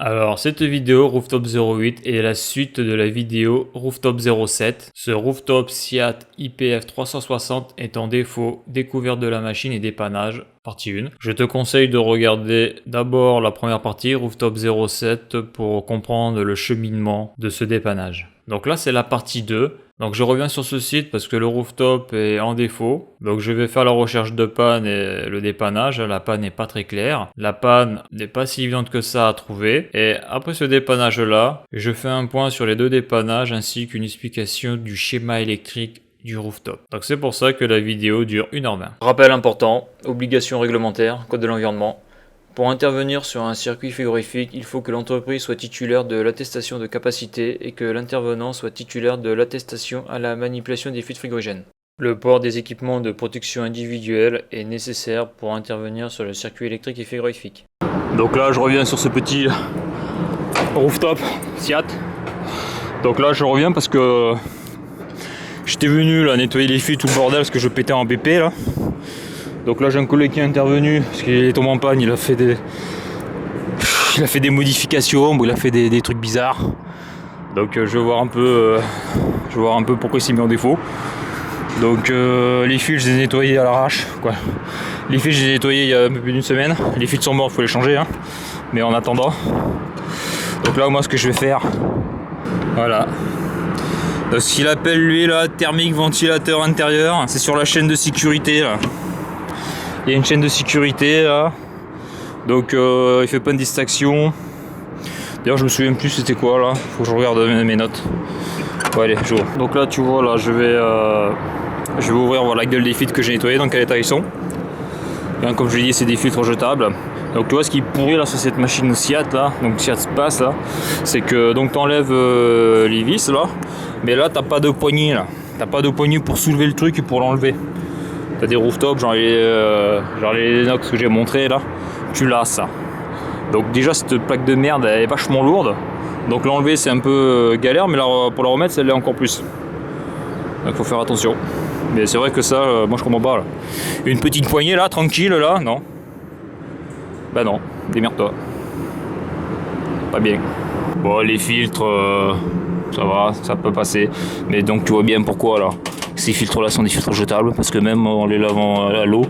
Alors, cette vidéo Rooftop 08 est la suite de la vidéo Rooftop 07. Ce Rooftop Seat IPF 360 est en défaut, découverte de la machine et dépannage, partie 1. Je te conseille de regarder d'abord la première partie, Rooftop 07, pour comprendre le cheminement de ce dépannage. Donc là, c'est la partie 2. Donc je reviens sur ce site parce que le rooftop est en défaut. Donc je vais faire la recherche de panne et le dépannage. La panne n'est pas très claire. La panne n'est pas si évidente que ça à trouver. Et après ce dépannage là, je fais un point sur les deux dépannages ainsi qu'une explication du schéma électrique du rooftop. Donc c'est pour ça que la vidéo dure 1h20. Rappel important, obligation réglementaire, code de l'environnement. Pour intervenir sur un circuit frigorifique, il faut que l'entreprise soit titulaire de l'attestation de capacité et que l'intervenant soit titulaire de l'attestation à la manipulation des fuites frigorigènes. Le port des équipements de protection individuelle est nécessaire pour intervenir sur le circuit électrique et frigorifique. Donc là, je reviens sur ce petit rooftop Seat. Donc là, je reviens parce que j'étais venu là nettoyer les fils, tout le bordel, parce que je pétais en BP là. Donc là j'ai un collègue qui est intervenu parce qu'il est tombé en panne, il a fait des modifications, il a fait des trucs bizarres. Donc je vais voir un peu pourquoi il s'est mis en défaut. Donc les fils je les ai nettoyés à l'arrache quoi. Les fils je les ai nettoyés il y a un peu plus d'une semaine. Les fils sont morts, il faut les changer hein. Mais en attendant. Donc là moi ce que je vais faire. Voilà. Donc, ce qu'il appelle lui là thermique ventilateur intérieur, c'est sur la chaîne de sécurité là. Il y a une chaîne de sécurité là, donc il fait pas de distraction. D'ailleurs je me souviens plus c'était quoi là, faut que je regarde mes notes. Ouais, allez, j'ouvre. Donc là tu vois là je vais ouvrir voir la gueule des filtres que j'ai nettoyés, dans quel état ils sont. Bien, comme je l'ai dit c'est des filtres jetables. Donc tu vois ce qui est pourri là sur cette machine Seat là, donc Seat Space là, c'est que donc t'enlèves les vis là, mais là t'as pas de poignée là, t'as pas de poignée pour soulever le truc et pour l'enlever. T'as des rooftops, genre les inox que j'ai montré là, tu l'as ça. Donc déjà cette plaque de merde elle est vachement lourde, donc l'enlever c'est un peu galère, mais là, pour la remettre ça l'est encore plus. Donc faut faire attention. Mais c'est vrai que ça, moi je comprends pas là. Une petite poignée là, tranquille là, non. Bah non, démerde-toi. Pas bien. Bon les filtres, ça va, ça peut passer. Mais donc tu vois bien pourquoi là. Ces filtres là sont des filtres jetables parce que même en les lavant à l'eau,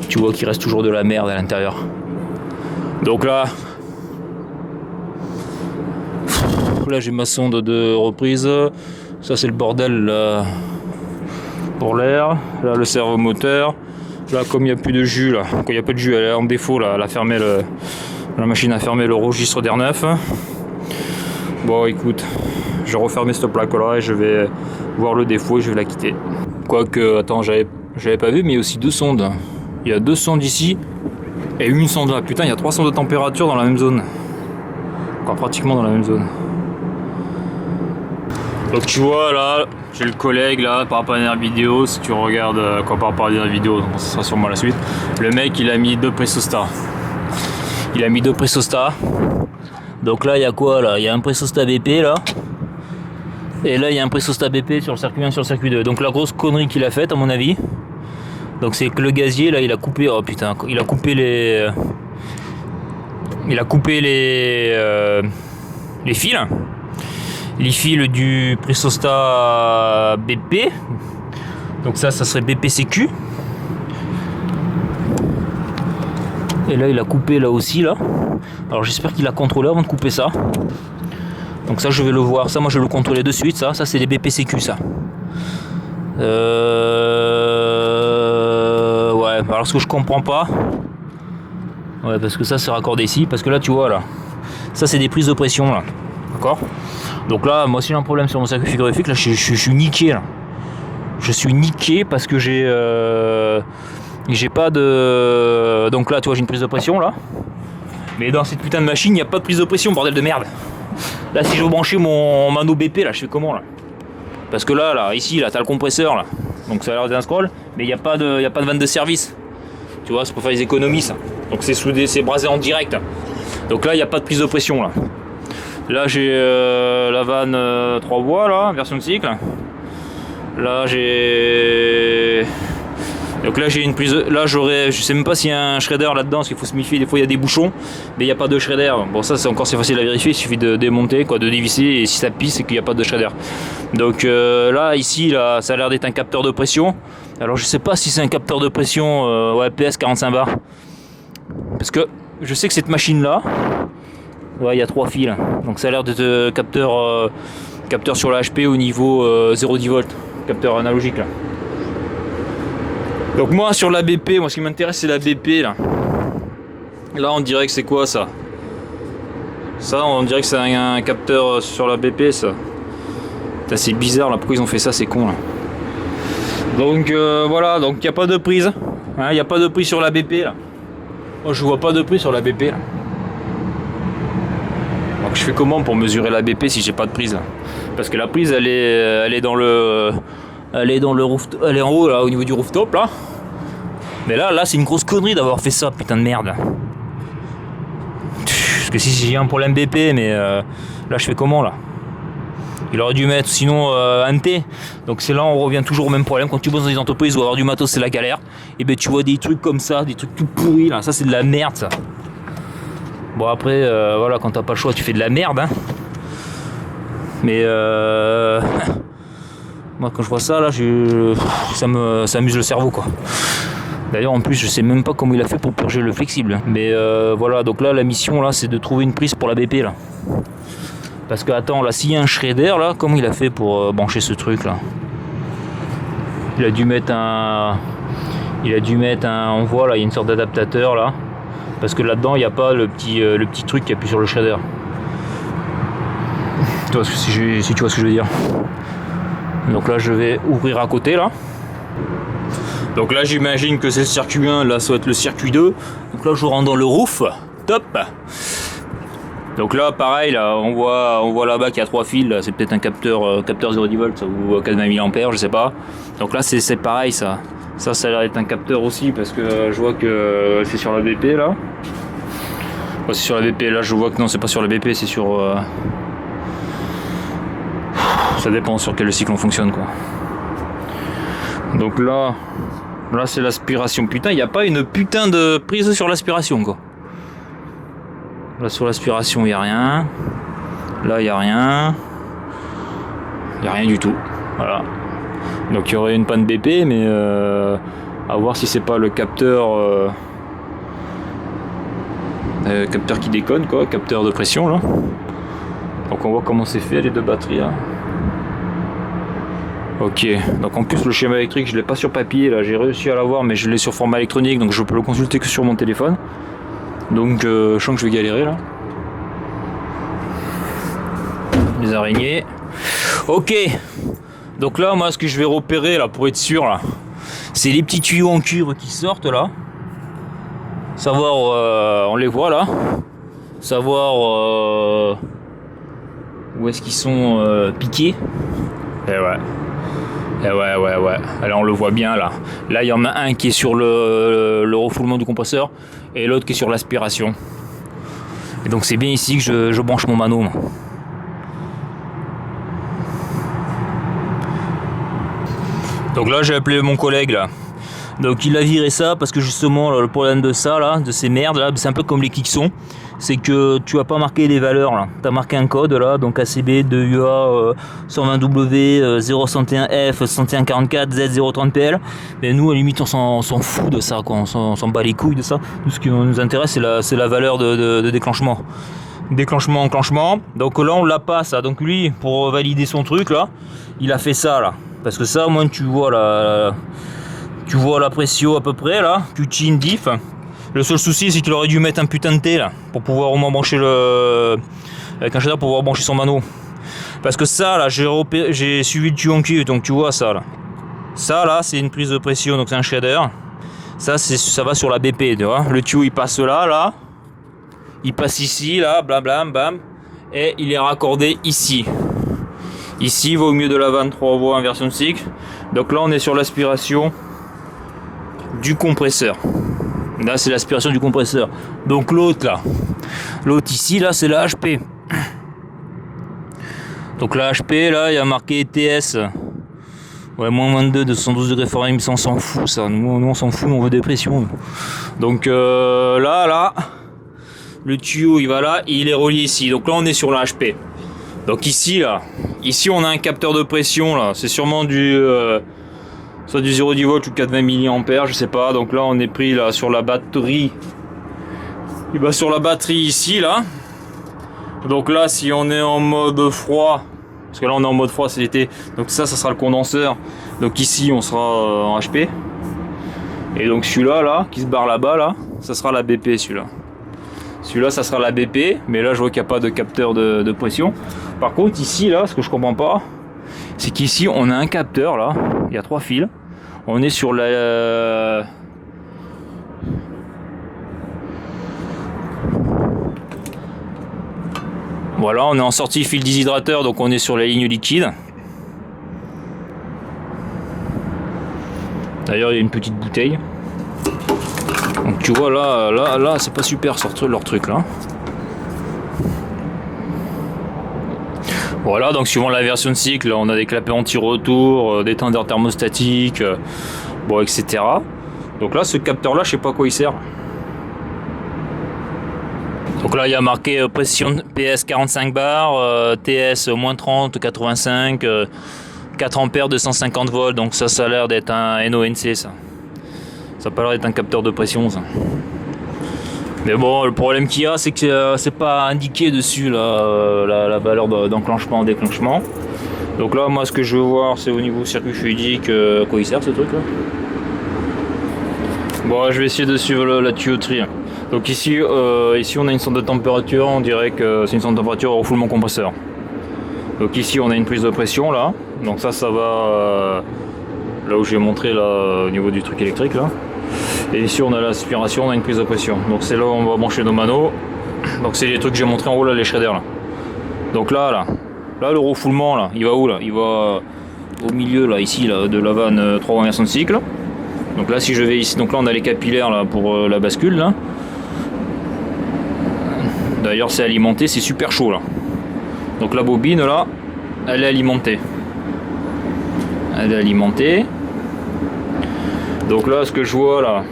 tu vois qu'il reste toujours de la merde à l'intérieur. Donc là j'ai ma sonde de reprise. Ça c'est le bordel là, pour l'air. Là le servomoteur. Là comme il n'y a plus de jus là, quand il n'y a pas de jus elle est en défaut là, la machine a fermé le registre d'air neuf. Bon écoute, je vais refermer cette plaque là et je vais voir le défaut et je vais la quitter. Quoique, attends, j'avais pas vu, mais il y a aussi deux sondes. Il y a deux sondes ici et une sonde là. Putain, il y a 3 sondes de température dans la même zone. Encore pratiquement dans la même zone. Donc tu vois là, j'ai le collègue là par rapport à la dernière vidéo. Si tu regardes par rapport à la dernière vidéo, ce sera sûrement la suite. Le mec il a mis 2 pressostats. Il a mis 2 pressostats. Donc là il y a quoi là? Il y a un pressostat BP là. Et là il y a un pressostat BP sur le circuit 1 sur le circuit 2. Donc la grosse connerie qu'il a faite à mon avis, donc c'est que le gazier là il a coupé, oh putain, il a coupé les fils. Les fils du pressostat BP. Donc ça serait BPCQ. Et là il a coupé là aussi là. Alors j'espère qu'il a contrôlé avant de couper ça. Donc ça je vais le voir, ça moi je vais le contrôler de suite, ça c'est des BPCQ ça. Ouais, alors ce que je comprends pas. Ouais, parce que ça c'est raccordé ici, parce que là tu vois là, ça c'est des prises de pression là. D'accord. Donc là moi si j'ai un problème sur mon circuit frigorifique là je suis niqué là. Je suis niqué parce que j'ai pas de. Donc là tu vois j'ai une prise de pression là. Mais dans cette putain de machine il n'y a pas de prise de pression, bordel de merde. Là si je veux brancher mon mano BP là, je fais comment là? Parce que là ici là t'as le compresseur là. Donc ça a l'air d'un scroll, mais il n'y a pas de vanne de service. Tu vois, c'est pour faire les économies ça. Donc c'est soudé, c'est brasé en direct. Donc là il n'y a pas de prise de pression là. Là j'ai la vanne 3 voies là, version de cycle. Là j'ai Donc là j'ai une prise, là je sais même pas s'il y a un shredder là-dedans, parce qu'il faut se méfier, des fois il y a des bouchons, mais il n'y a pas de shredder. Bon ça c'est facile à vérifier, il suffit de démonter, quoi, de dévisser, et si ça pisse c'est qu'il n'y a pas de shredder. Donc là ici là, ça a l'air d'être un capteur de pression. Alors je sais pas si c'est un capteur de pression ouais, PS 45 bars, parce que je sais que cette machine là, ouais, il y a 3 fils, donc ça a l'air d'être capteur sur la HP au niveau 0,10 volts, capteur analogique là. Donc moi sur la BP, moi ce qui m'intéresse c'est la BP là. Là on dirait que c'est quoi ça? Ça on dirait que c'est un capteur sur la BP ça. C'est bizarre là, pourquoi ils ont fait ça, c'est con là. Donc voilà, donc il n'y a pas de prise. Il n'y a pas de prise sur la BP là. Oh, je vois pas de prise sur la BP là. Donc je fais comment pour mesurer la BP si j'ai pas de prise là? Parce que la prise elle est dans le... Elle est en haut là, au niveau du rooftop là. Mais là c'est une grosse connerie d'avoir fait ça, putain de merde. Parce que si j'ai un problème BP, mais là je fais comment là? Il aurait dû mettre sinon un T. Donc c'est là on revient toujours au même problème. Quand tu bosses dans des entreprises où avoir du matos c'est la galère, et ben tu vois des trucs comme ça, des trucs tout pourris là. Ça c'est de la merde ça. Bon après voilà, quand t'as pas le choix tu fais de la merde hein. Mais moi quand je vois ça là, ça m'amuse le cerveau quoi. D'ailleurs en plus je sais même pas comment il a fait pour purger le flexible. Mais voilà, donc là la mission là c'est de trouver une prise pour la BP là. Parce que attends là, s'il y a un shredder là, comment il a fait pour brancher ce truc là? Il a dû mettre un... On voit là, il y a une sorte d'adaptateur là. Parce que là-dedans il n'y a pas le petit truc qui appuie sur le shredder. Tu vois, si tu vois ce que je veux dire. Donc là je vais ouvrir à côté là. Donc là j'imagine que c'est le circuit 1, là ça va être le circuit 2. Donc là je rentre dans le roof. Top. Donc là pareil là, on voit là-bas qu'il y a 3 fils, c'est peut-être un capteur 0,10 volts ou 80 mAh, je sais pas. Donc là c'est pareil ça. Ça a l'air d'être un capteur aussi parce que je vois que c'est sur la BP là. Ouais, c'est sur la BP, là je vois que non c'est pas sur la BP, c'est sur... Ça dépend sur quel cycle on fonctionne quoi. Donc là c'est l'aspiration. Putain, il n'y a pas une putain de prise sur l'aspiration quoi. Là sur l'aspiration il n'y a rien. Là il n'y a rien. Il n'y a rien du tout. Voilà. Donc il y aurait une panne BP, mais à voir si c'est pas le capteur capteur qui déconne quoi, capteur de pression là. Donc on voit comment c'est fait les deux batteries là. Ok, donc en plus le schéma électrique je l'ai pas sur papier là, j'ai réussi à l'avoir mais je l'ai sur format électronique donc je peux le consulter que sur mon téléphone. Donc je sens que je vais galérer là. Les araignées. Ok. Donc là moi ce que je vais repérer là pour être sûr là, c'est les petits tuyaux en cuivre qui sortent là. Savoir on les voit là. Savoir où est-ce qu'ils sont piqués. Et ouais. Et ouais. Alors on le voit bien là. Là il y en a un qui est sur le refoulement du compresseur et l'autre qui est sur l'aspiration. Et donc c'est bien ici que je branche mon mano. Donc là j'ai appelé mon collègue là. Donc il a viré ça parce que justement le problème de ça là, de ces merdes là, c'est un peu comme les Kixons. C'est que tu as pas marqué les valeurs là. Tu as marqué un code là, donc ACB 2UA 120W 061F 6144 Z030PL. Mais nous à la limite on s'en fout de ça quoi, on s'en bat les couilles de ça. Tout ce qui nous intéresse c'est la valeur de déclenchement. Déclenchement, enclenchement. Donc là on l'a pas ça. Donc lui pour valider son truc là, il a fait ça là. Parce que ça au moins tu vois la pression à peu près là, Q-chin diff. Le seul souci c'est qu'il aurait dû mettre un putain de T là pour pouvoir au moins brancher avec un shader pour pouvoir brancher son mano. Parce que ça là j'ai suivi le tuyau en cuivre, donc tu vois ça là. Ça là c'est une prise de pression, donc c'est un shader. Ça va sur la BP, tu vois. Le tuyau il passe là, il passe ici, là, blam, bam, et il est raccordé ici. Ici il va au milieu de la vanne 3 voies inversion de cycle. Donc là on est sur l'aspiration du compresseur. Là c'est l'aspiration du compresseur. Donc l'autre ici là c'est la HP. Donc la HP là il y a marqué TS. Ouais, moins 22 de 72 degrés Fahrenheit, mais ça on s'en fout ça. Nous on s'en fout, on veut des pressions. Donc là, le tuyau il va là et il est relié ici. Donc là on est sur la HP. Donc ici on a un capteur de pression là. C'est sûrement soit du 0,10 volts ou 420 mA, je sais pas. Donc là on est pris là sur la batterie. Il va sur la batterie ici là. Donc là si on est en mode froid, parce que là on est en mode froid, c'est l'été, donc ça sera le condenseur. Donc ici on sera en HP. Et donc celui-là là, qui se barre là-bas là, ça sera la BP celui-là. Celui-là ça sera la BP, mais là je vois qu'il n'y a pas de capteur de pression. Par contre ici là, ce que je comprends pas, c'est qu'ici on a un capteur là, il y a 3 fils. On est sur la... Voilà, on est en sortie fil déshydrateur, donc on est sur la ligne liquide. D'ailleurs, il y a une petite bouteille. Donc tu vois là, c'est pas super leur truc là. Voilà, donc suivant la version de cycle, on a des clapets anti-retour, des tendeurs thermostatiques, bon, etc. Donc là, ce capteur là, je sais pas à quoi il sert. Donc là il y a marqué pression PS 45 bar, TS moins 30, 85, 4 ampères 250 volts, donc ça a l'air d'être un NONC ça. Ça a pas l'air d'être un capteur de pression ça. Mais bon, le problème qu'il y a c'est que c'est pas indiqué dessus là, la valeur d'enclenchement, déclenchement. Donc là moi ce que je veux voir c'est au niveau circuit fluidique, à quoi il sert ce truc là. Bon, je vais essayer de suivre la tuyauterie. Donc ici on a une sonde de température, on dirait que c'est une sonde de température au refoulement compresseur. Donc ici on a une prise de pression là, donc ça va là où j'ai montré là au niveau du truc électrique là. Et ici on a l'aspiration, on a une prise de pression. Donc c'est là où on va brancher nos manos. Donc c'est les trucs que j'ai montré en haut là, les shredders là. Donc là le refoulement là, il va où là? Il va au milieu là, ici là, de la vanne 3 inversions de cycle. Donc là si je vais ici, donc là on a les capillaires là pour la bascule là. D'ailleurs c'est alimenté, c'est super chaud là. Donc la bobine là, elle est alimentée. Elle est alimentée. Donc là ce que je vois là,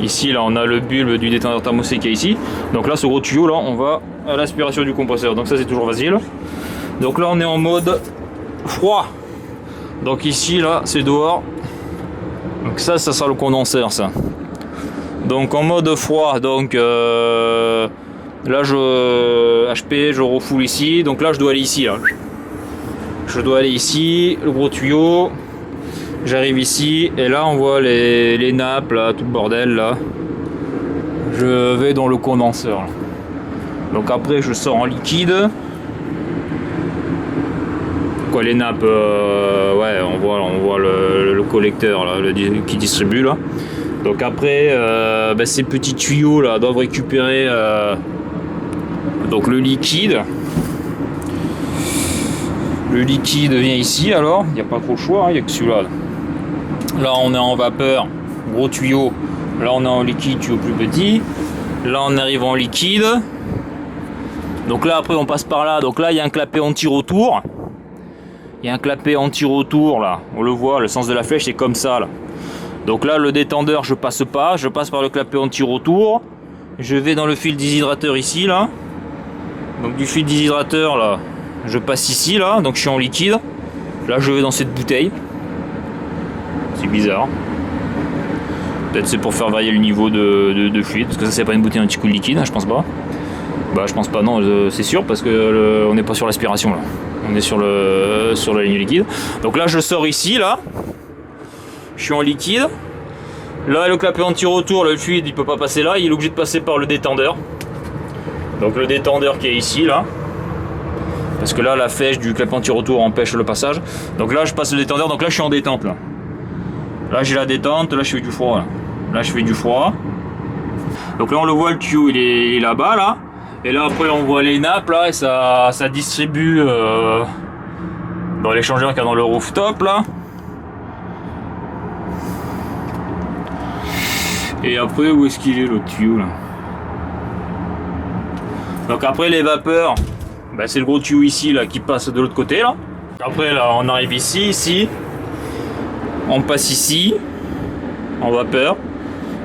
ici là on a le bulbe du détendeur thermostat qui est ici. Donc là ce gros tuyau là, on va à l'aspiration du compresseur. Donc ça c'est toujours facile. Donc là on est en mode froid. Donc ici là c'est dehors. Donc ça sera le condenseur ça. Donc en mode froid, donc là HP, je refoule ici, donc là je dois aller ici là. Je dois aller ici, le gros tuyau, j'arrive ici et là on voit les nappes là, tout le bordel là. Je vais dans le condenseur là. Donc après je sors en liquide. Quoi, les nappes, ouais, on voit le collecteur là, qui distribue là. Donc après ces petits tuyaux là doivent récupérer donc le liquide. Le liquide vient ici, alors il n'y a pas trop le choix, il n'y a que celui-là. Là on est en vapeur, gros tuyau. Là on est en liquide, tuyau plus petit. Là on arrive en liquide. Donc là après on passe par là. Donc là il y a un clapet anti-retour. Il y a un clapet anti-retour là. On le voit, le sens de la flèche c'est comme ça là. Donc là le détendeur je passe pas, je passe par le clapet anti-retour. Je vais dans le fil déshydrateur ici là. Donc du fil déshydrateur là, je passe ici là, donc je suis en liquide. Là je vais dans cette bouteille. C'est bizarre. Peut-être c'est pour faire varier le niveau de fluide, parce que ça c'est pas une bouteille anti-cool liquide, je pense pas. Bah je pense pas, non, c'est sûr, parce que on n'est pas sur l'aspiration là. On est sur la ligne liquide. Donc là je sors ici là. Je suis en liquide. Là le clapet anti-retour, le fluide il peut pas passer là, il est obligé de passer par le détendeur. Donc le détendeur qui est ici là. Parce que là la flèche du clapet anti-retour empêche le passage. Donc là je passe le détendeur, donc là je suis en détente là. Là j'ai la détente, là je fais du froid. Là je fais du froid. Donc là on le voit, le tuyau il est là-bas là. Et là après on voit les nappes là et ça distribue dans l'échangeur qu'il y a dans le rooftop là. Et après où est-ce qu'il est le tuyau là? Donc après les vapeurs, bah, c'est le gros tuyau ici là qui passe de l'autre côté là. Après là on arrive ici, on passe ici en vapeur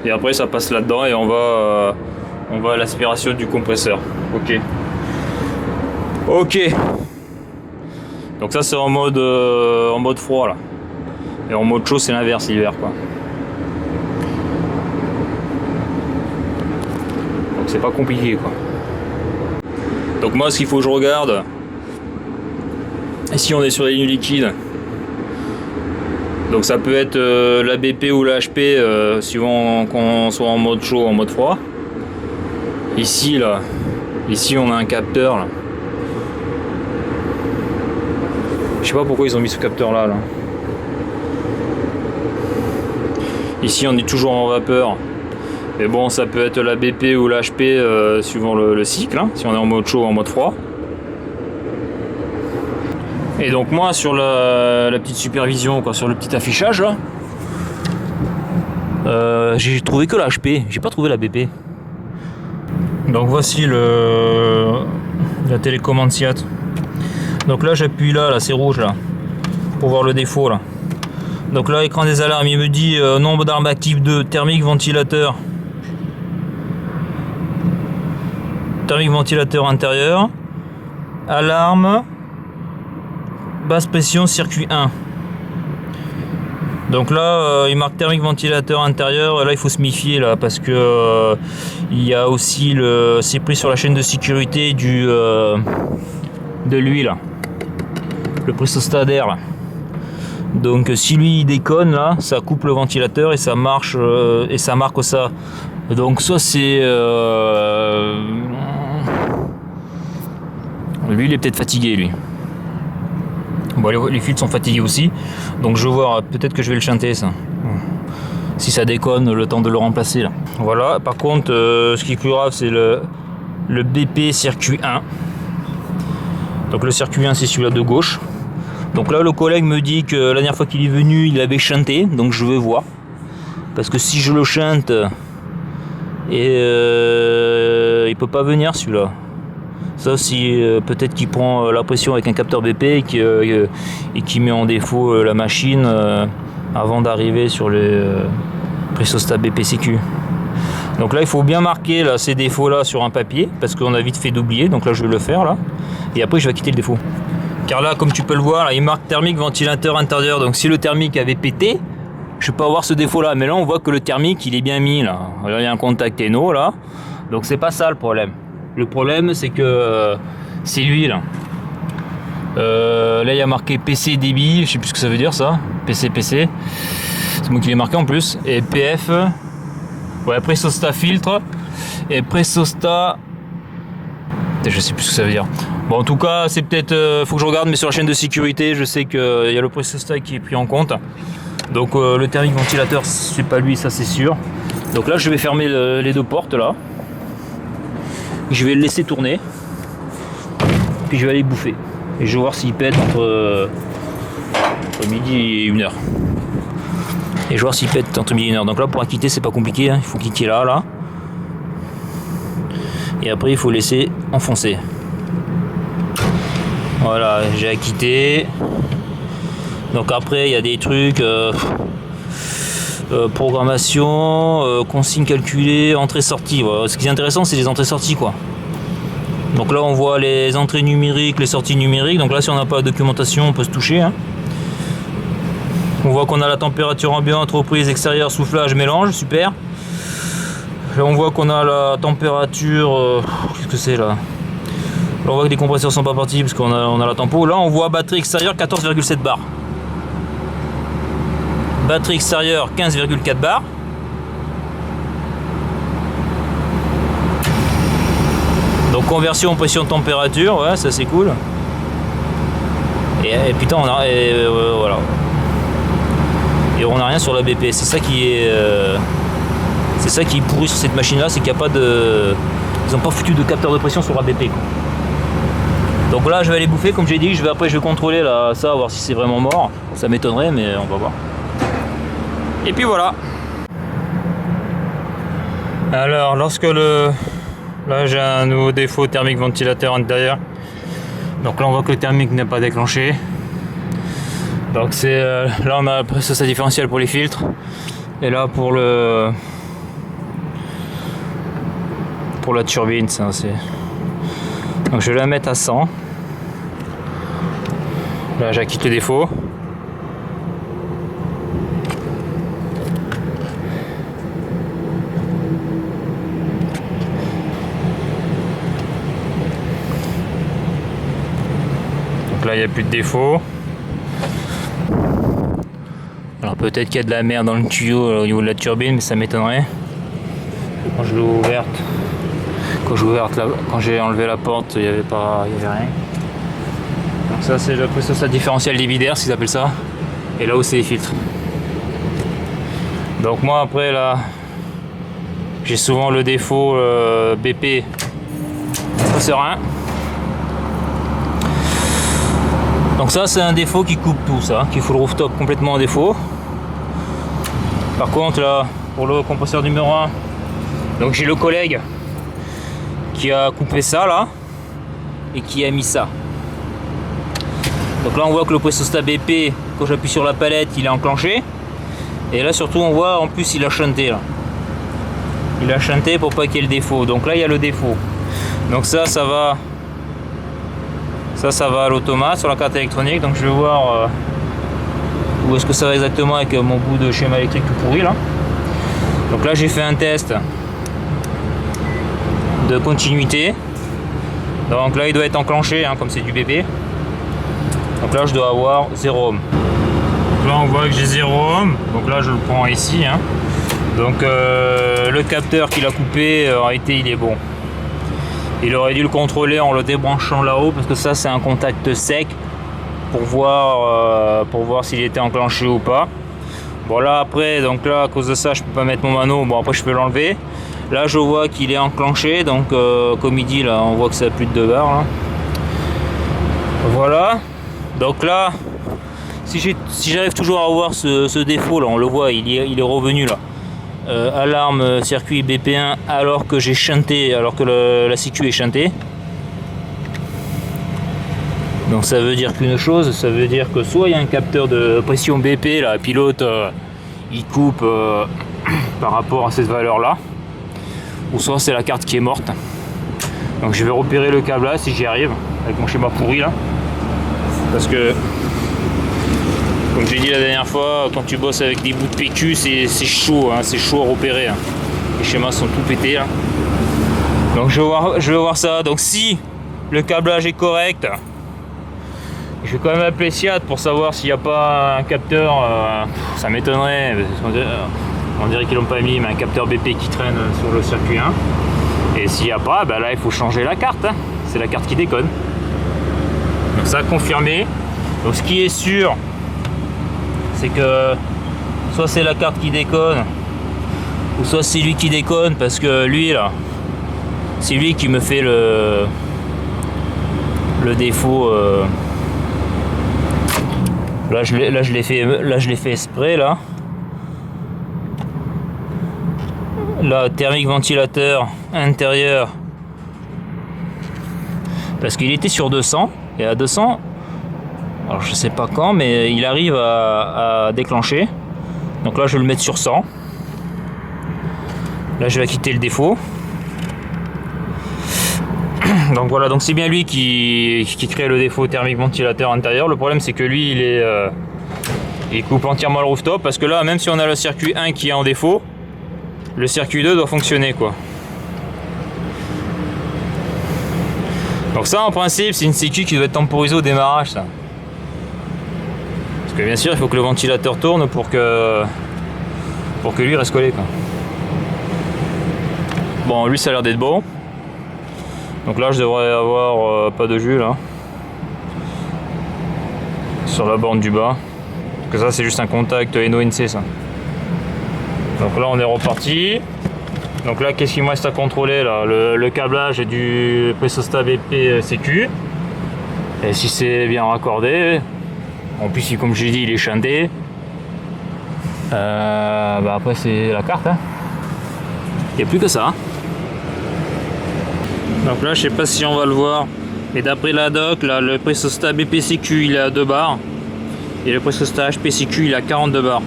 et après ça passe là-dedans et on va à l'aspiration du compresseur. Ok. Donc ça c'est en mode froid là. Et en mode chaud c'est l'inverse l'hiver quoi. Donc c'est pas compliqué quoi. Donc moi ce qu'il faut que je regarde, ici on est sur les lignes liquides. Donc ça peut être la BP ou la HP suivant qu'on soit en mode chaud ou en mode froid. Ici on a un capteur là. Je sais pas pourquoi ils ont mis ce capteur là. Ici on est toujours en vapeur. Mais bon ça peut être la BP ou la HP suivant le cycle, hein, si on est en mode chaud ou en mode froid. Et donc moi sur la petite supervision, quoi, sur le petit affichage là, j'ai trouvé que la HP, j'ai pas trouvé la BP. Donc voici la télécommande SIAT. Donc là j'appuie là c'est rouge là, pour voir le défaut là. Donc là écran des alarmes, il me dit nombre d'armes actives 2, thermique, ventilateur. Thermique, ventilateur intérieur, alarme, basse pression, circuit 1. Donc là il marque thermique, ventilateur intérieur. Là il faut se méfier là parce que il y a aussi c'est pris sur la chaîne de sécurité de lui là, le pressostat d'air là. Donc si lui il déconne là, ça coupe le ventilateur et ça marche et ça marque ça. Donc ça c'est lui il est peut-être fatigué lui. Bon les fils sont fatigués aussi. Donc je vais voir, peut-être que je vais le chanter ça. Si ça déconne, le temps de le remplacer là. Voilà, par contre ce qui est plus grave c'est le BP circuit 1. Donc le circuit 1 c'est celui-là de gauche. Donc là le collègue me dit que la dernière fois qu'il est venu il avait chanté, donc je vais voir. Parce que si je le chante et il peut pas venir celui-là. Sauf si peut-être qu'il prend la pression avec un capteur BP et qui met en défaut la machine avant d'arriver sur le pressostat BPCQ. Donc là il faut bien marquer là, ces défauts là sur un papier parce qu'on a vite fait d'oublier. Donc là je vais le faire là et après je vais quitter le défaut. Car là comme tu peux le voir là, il marque thermique, ventilateur intérieur. Donc si le thermique avait pété, je peux avoir ce défaut là, mais là on voit que le thermique il est bien mis là. Là il y a un contact NO là, donc c'est pas ça le problème. Le problème c'est que c'est lui là. Là il y a marqué PC débit, je sais plus ce que ça veut dire ça. PC, c'est moi qui l'ai marqué en plus. Et PF, ouais, pressostat filtre et pressostat, je sais plus ce que ça veut dire. Bon en tout cas c'est peut-être, faut que je regarde, mais sur la chaîne de sécurité je sais qu'il y a le pressostat qui est pris en compte. Donc le thermique ventilateur c'est pas lui, ça c'est sûr. Donc là je vais fermer les deux portes là. Je vais le laisser tourner. Puis je vais aller bouffer. Et je vais voir s'il pète entre midi et 1h. Et je vais voir s'il pète entre midi et 1h. Donc là pour acquitter c'est pas compliqué, hein. Il faut cliquer là. Et après il faut laisser enfoncer. Voilà, j'ai acquitté. Donc après il y a des trucs programmation, consigne calculée, entrée-sortie. Voilà. Ce qui est intéressant c'est les entrées-sorties quoi. Donc là on voit les entrées numériques, les sorties numériques. Donc là si on n'a pas de documentation on peut se toucher, hein. On voit qu'on a la température ambiante, reprise, extérieure, soufflage, mélange, super. Là on voit qu'on a la température, qu'est-ce que c'est là? Là on voit que les compresseurs sont pas partis parce qu'on a la tempo. Là on voit batterie extérieure 14,7 bars. Batterie extérieure 15,4 bars. Donc conversion pression température, ouais ça c'est cool. Et putain on a voilà. Et on n'a rien sur la BP. C'est ça qui est pourri sur cette machine là, c'est qu'il n'y a pas de. Ils n'ont pas foutu de capteur de pression sur la BP quoi. Donc là je vais aller bouffer comme j'ai dit, je vais contrôler là, ça, voir si c'est vraiment mort. Ça m'étonnerait mais on va voir. Et puis voilà. Alors lorsque là j'ai un nouveau défaut thermique ventilateur intérieur. Donc là on voit que le thermique n'est pas déclenché. Donc c'est là on a le pressostat différentiel pour les filtres et là pour la turbine ça c'est. Donc je vais la mettre à 100. Là j'acquitte le défaut. Donc là il n'y a plus de défaut. Alors peut-être qu'il y a de la merde dans le tuyau au niveau de la turbine, mais ça m'étonnerait. Quand je l'ai ouverte, quand j'ai enlevé la porte, il n'y avait rien. Donc ça c'est le pressostat différentiel des bidères, s'ils appellent ça. Et là où c'est les filtres. Donc moi après là, j'ai souvent le défaut BP. Ça c'est rien. Donc ça c'est un défaut qui coupe tout ça, qui fout le rooftop complètement en défaut. Par contre là, pour le compresseur numéro 1, donc j'ai le collègue qui a coupé ça là et qui a mis ça. Donc là on voit que le pressostat BP, quand j'appuie sur la palette, il est enclenché. Et là surtout on voit en plus il a shunté là. Il a shunté pour pas qu'il y ait le défaut. Donc là il y a le défaut. Donc ça va à l'automate sur la carte électronique. Donc je vais voir où est-ce que ça va exactement avec mon bout de schéma électrique tout pourri là. Donc là j'ai fait un test de continuité. Donc là il doit être enclenché hein, comme c'est du BP. Donc là je dois avoir 0 ohm. Donc là on voit que j'ai 0 ohm. Donc là je le prends ici hein. Donc le capteur qu'il a coupé en réalité il est bon. Il aurait dû le contrôler en le débranchant là-haut parce que ça c'est un contact sec pour voir s'il était enclenché ou pas. Bon là après, donc là à cause de ça je peux pas mettre mon mano, bon après je peux l'enlever. Là je vois qu'il est enclenché, donc comme il dit là on voit que ça a plus de 2 bars là. Voilà, donc là si j'arrive toujours à avoir ce défaut là, on le voit, il est revenu là. Alarme circuit BP1 alors que j'ai shunté, alors que la sécu est shuntée. Donc ça veut dire qu'une chose, ça veut dire que soit il y a un capteur de pression BP là, puis l'autre il coupe par rapport à cette valeur là, ou soit c'est la carte qui est morte. Donc je vais repérer le câble là si j'y arrive avec mon schéma pourri là, parce que comme j'ai dit la dernière fois, quand tu bosses avec des bouts de PQ, c'est chaud, hein, c'est chaud à repérer. Hein. Les schémas sont tout pétés là. Donc je vais voir ça. Donc si le câblage est correct, je vais quand même appeler SIAD pour savoir s'il n'y a pas un capteur. Ça m'étonnerait. On dirait qu'ils l'ont pas mis, mais un capteur BP qui traîne sur le circuit 1. Et s'il n'y a pas, bah là il faut changer la carte. Hein. C'est la carte qui déconne. Donc ça a confirmé. Donc ce qui est sûr, c'est que soit c'est la carte qui déconne, ou soit c'est lui qui déconne, parce que lui là, c'est lui qui me fait le défaut. Là je l'ai fait exprès là. Là thermique ventilateur intérieur, parce qu'il était sur 200 et à 200. Alors je sais pas quand, mais il arrive à déclencher. Donc là je vais le mettre sur 100. Là je vais quitter le défaut. Donc voilà, donc c'est bien lui qui crée le défaut thermique ventilateur intérieur. Le problème c'est que lui il coupe entièrement le rooftop, parce que là même si on a le circuit 1 qui est en défaut, le circuit 2 doit fonctionner quoi. Donc ça en principe c'est une sécu qui doit être temporisée au démarrage ça. Parce que bien sûr il faut que le ventilateur tourne pour que lui reste collé quoi. Bon lui ça a l'air d'être bon. Donc là je devrais avoir pas de jus là sur la borne du bas. Parce que ça c'est juste un contact NO-NC ça. Donc là on est reparti. Donc là qu'est-ce qu'il me reste à contrôler là, le câblage du pressostat BP sécu. Et si c'est bien raccordé. En plus, comme j'ai dit, il est shunté. Bah après, c'est la carte. Hein. Il n'y a plus que ça. Hein. Donc là, je sais pas si on va le voir. Mais d'après la doc, là, le pressostat BPCQ, il est à 2 bars. Et le presostat HPCQ il a 42 bars.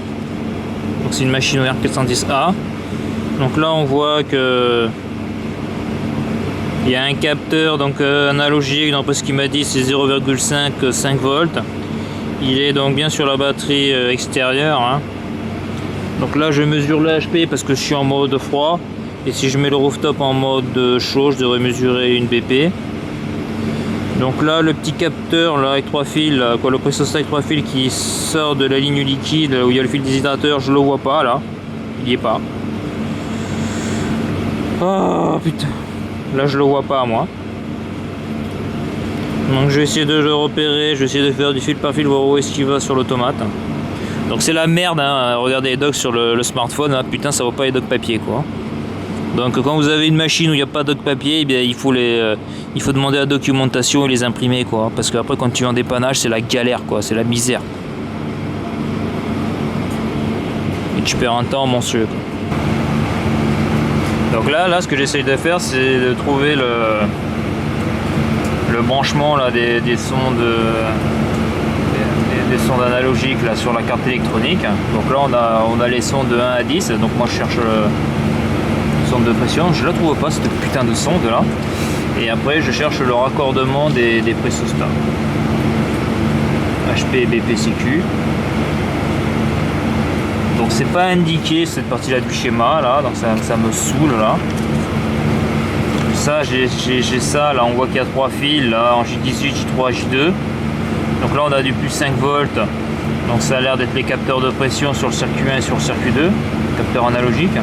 Donc c'est une machine OR410A. Donc là on voit que il y a un capteur donc analogique, d'après ce qu'il m'a dit c'est 0,5 volts. Il est donc bien sur la batterie extérieure, hein. Donc là je mesure le HP parce que je suis en mode froid. Et si je mets le rooftop en mode chaud, je devrais mesurer une BP. Donc là le petit capteur là, avec 3 fils, là, quoi, le presostat avec 3 fils qui sort de la ligne liquide où il y a le fil déshydrateur, je le vois pas là. Il n'y est pas. Oh putain. Là je le vois pas moi. Donc je vais essayer de le repérer, je vais essayer de faire du fil par fil, voir où est-ce qu'il va sur l'automate. Donc c'est la merde, hein. Regardez les docs sur le smartphone, hein. Putain ça vaut pas les docs papier quoi. Donc quand vous avez une machine où il n'y a pas de doc papier, eh bien, il faut demander la documentation et les imprimer quoi. Parce qu'après quand tu es en dépannage c'est la galère quoi, c'est la misère. Et tu perds un temps monstrueux quoi. Donc là ce que j'essaye de faire c'est de trouver le branchement là, des sondes des sondes analogiques là, sur la carte électronique. Donc là on a les sondes de 1 à 10. Donc moi je cherche sonde de pression. Je la trouve pas cette putain de sonde là. Et après je cherche le raccordement des presostats. HP et BPCQ. Donc c'est pas indiqué cette partie là du schéma là, donc ça me saoule là. Ça j'ai ça là, on voit qu'il y a 3 fils là en J18, J3, J2. Donc là on a du plus 5 volts. Donc ça a l'air d'être les capteurs de pression sur le circuit 1 et sur le circuit 2, capteurs analogiques.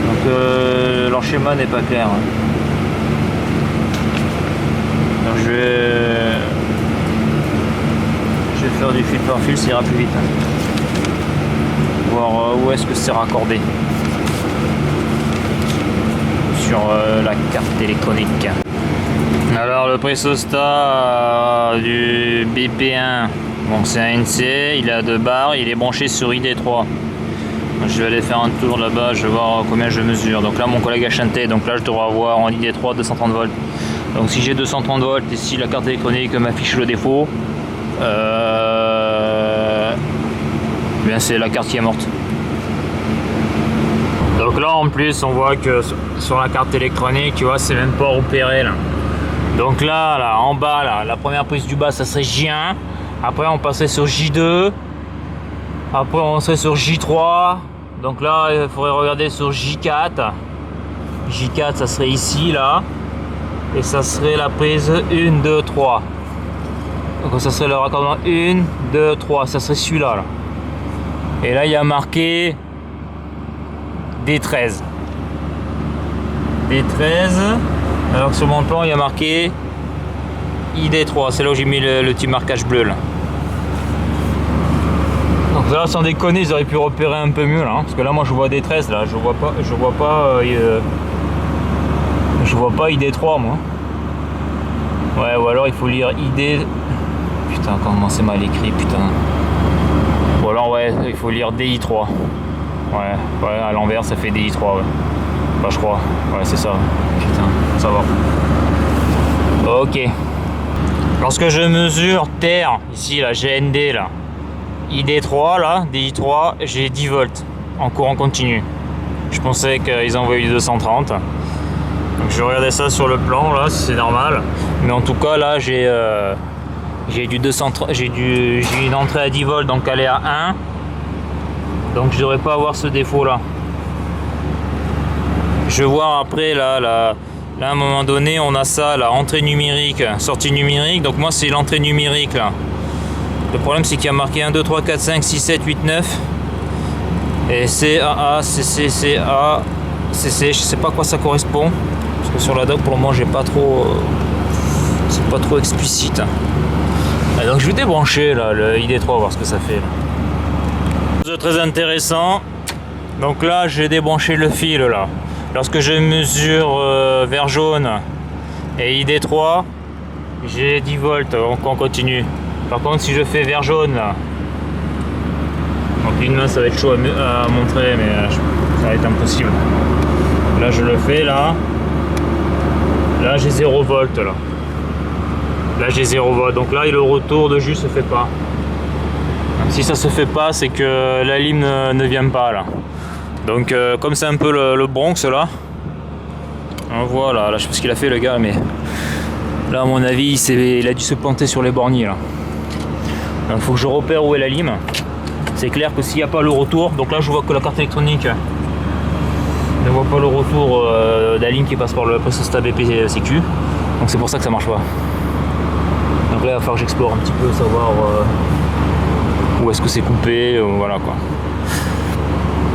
Donc leur schéma n'est pas clair. Donc je vais faire du fil par fil, ça ira plus vite. Voir où est-ce que c'est raccordé sur la carte électronique. Alors le presostat du BP1, bon c'est un NC, il a 2 barres, il est branché sur ID3. Donc, je vais aller faire un tour là-bas, je vais voir combien je mesure. Donc là mon collègue a chanté, donc là je devrais avoir en ID3 230 volts. Donc si j'ai 230 volts et si la carte électronique m'affiche le défaut, bien c'est la carte qui est morte. Donc là en plus on voit que sur la carte électronique, tu vois, c'est même pas repéré là. Donc là en bas là, la première prise du bas ça serait J1, après on passerait sur J2, après on serait sur J3. Donc là il faudrait regarder sur J4. J4 ça serait ici là. Et ça serait la prise 1, 2, 3. Donc ça serait le raccordement 1, 2, 3. Ça serait celui-là. Là. Et là il y a marqué D13. D13. Alors que sur mon plan il y a marqué ID3. C'est là où j'ai mis le petit marquage bleu là. Donc là sans déconner ils auraient pu repérer un peu mieux là. Hein, parce que là moi je vois D13 là. Je vois pas ID3 moi. Ouais, ou alors il faut lire ID. Putain, comment c'est mal écrit, putain. Ou alors ouais, il faut lire DI3. Ouais, à l'envers ça fait DI3, ouais. Bah je crois. Ouais, c'est ça. Putain, ça va. Ok. Lorsque je mesure terre, ici la GND là, ID3 là, DI3, j'ai 10 volts en courant continu. Je pensais qu'ils envoyaient du 230. Donc je regardais ça sur le plan là si c'est normal, mais en tout cas là j'ai du 230, j'ai une entrée à 10 volts donc elle est à 1, donc je devrais pas avoir ce défaut là. Je vais voir après là à un moment donné on a ça là, entrée numérique, sortie numérique, donc moi c'est l'entrée numérique là. Le problème c'est qu'il y a marqué 1, 2, 3, 4, 5, 6, 7, 8, 9 et CAA, CC, CA, CC, je sais pas à quoi ça correspond. Parce que sur la doc pour le moment j'ai pas trop c'est pas trop explicite. Et donc je vais débrancher là, le ID3 voir ce que ça fait là. C'est très intéressant. Donc là j'ai débranché le fil là. Lorsque je mesure vert jaune et ID3 j'ai 10 volts donc on continue. Par contre si je fais vert jaune là, donc une main ça va être chaud à montrer mais ça va être impossible. Là je le fais là Là j'ai 0 volt là. Là j'ai 0 volt. Donc là le retour de jus se fait pas. Si ça se fait pas, c'est que la lime ne vient pas là. Donc comme c'est un peu le Bronx là. Voilà, là je sais pas ce qu'il a fait le gars, mais là à mon avis il a dû se planter sur les borniers là. Donc il faut que je repère où est la lime. C'est clair que s'il n'y a pas le retour, donc là je vois que la carte électronique ne voit pas le retour de la ligne qui passe par le prestostat BP Sécu. Donc c'est pour ça que ça marche pas. Donc là il va falloir que j'explore un petit peu, savoir où est-ce que c'est coupé, voilà quoi.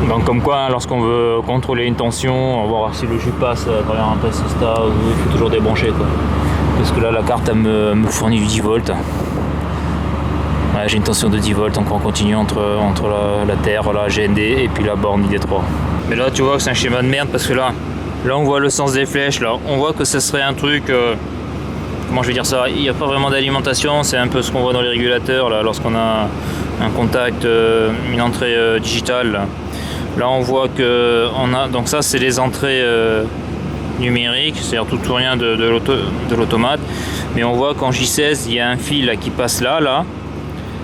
Donc comme quoi, hein, lorsqu'on veut contrôler une tension, on va voir si le jus passe à travers un prestostat, il faut toujours débrancher quoi. Parce que là la carte elle me fournit du 10 volts. Ouais, j'ai une tension de 10 volts, donc on continue entre la terre, la GND et puis la borne ID3. Mais là tu vois que c'est un schéma de merde parce que là on voit le sens des flèches, là on voit que ce serait un truc, comment je vais dire ça, il n'y a pas vraiment d'alimentation, c'est un peu ce qu'on voit dans les régulateurs là, lorsqu'on a un contact, une entrée digitale. Là on voit que donc ça c'est les entrées numériques, c'est-à-dire tout ou rien de l'automate, mais on voit qu'en J16 il y a un fil là, qui passe là.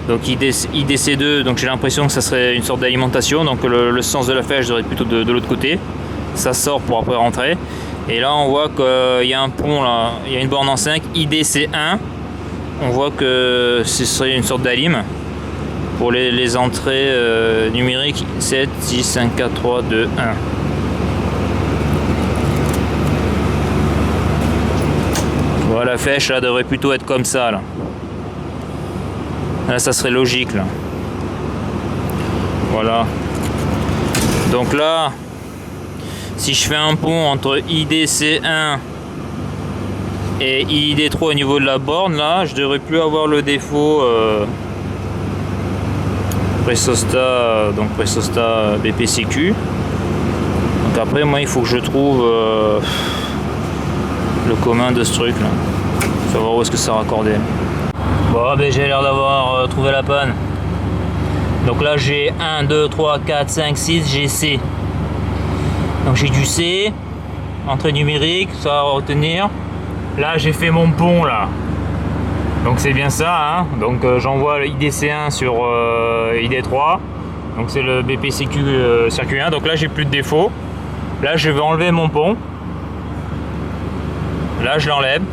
Donc IDC2, donc j'ai l'impression que ça serait une sorte d'alimentation, donc le sens de la flèche devrait être plutôt de l'autre côté, ça sort pour après rentrer. Et là on voit qu'il y a un pont là, il y a une borne en 5, IDC1, on voit que ce serait une sorte d'alim pour les entrées numériques 7, 6, 5, 4, 3, 2, 1. Voilà, la flèche là devrait plutôt être comme ça là. Là ça serait logique là. Voilà. Donc là, si je fais un pont entre IDC1 et ID3 au niveau de la borne, là je devrais plus avoir le défaut prestostat BP Sécu. Donc après moi il faut que je trouve le commun de ce truc là. Savoir où est-ce que ça raccordé. Bon ben j'ai l'air d'avoir trouvé la panne. Donc là j'ai 1, 2, 3, 4, 5, 6, j'ai C. Donc j'ai du C, entrée numérique, ça va retenir. Là j'ai fait mon pont là. Donc c'est bien ça, hein. Donc j'envoie le IDC1 sur ID3. Donc c'est le BP Sécu circuit 1. Donc là j'ai plus de défaut. Là je vais enlever mon pont. Là je l'enlève.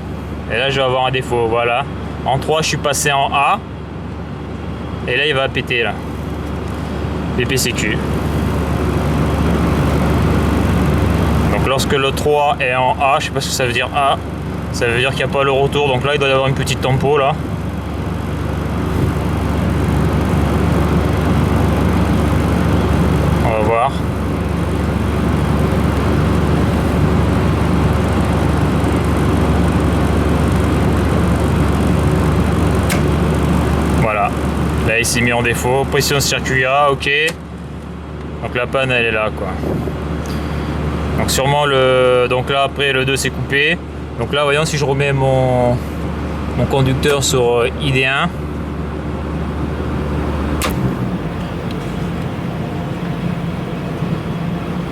Et là je vais avoir un défaut, voilà. En 3 je suis passé en A. Et là il va péter là. BP Sécu. Donc lorsque le 3 est en A, je sais pas ce que ça veut dire A. Ça veut dire qu'il n'y a pas le retour. Donc là il doit y avoir une petite tempo là. On va voir. Voilà, là il s'est mis en défaut, pression circuit A, ok. Donc la panne elle est là quoi. Donc sûrement donc là après le 2 s'est coupé. Donc là voyons si je remets mon conducteur sur ID1.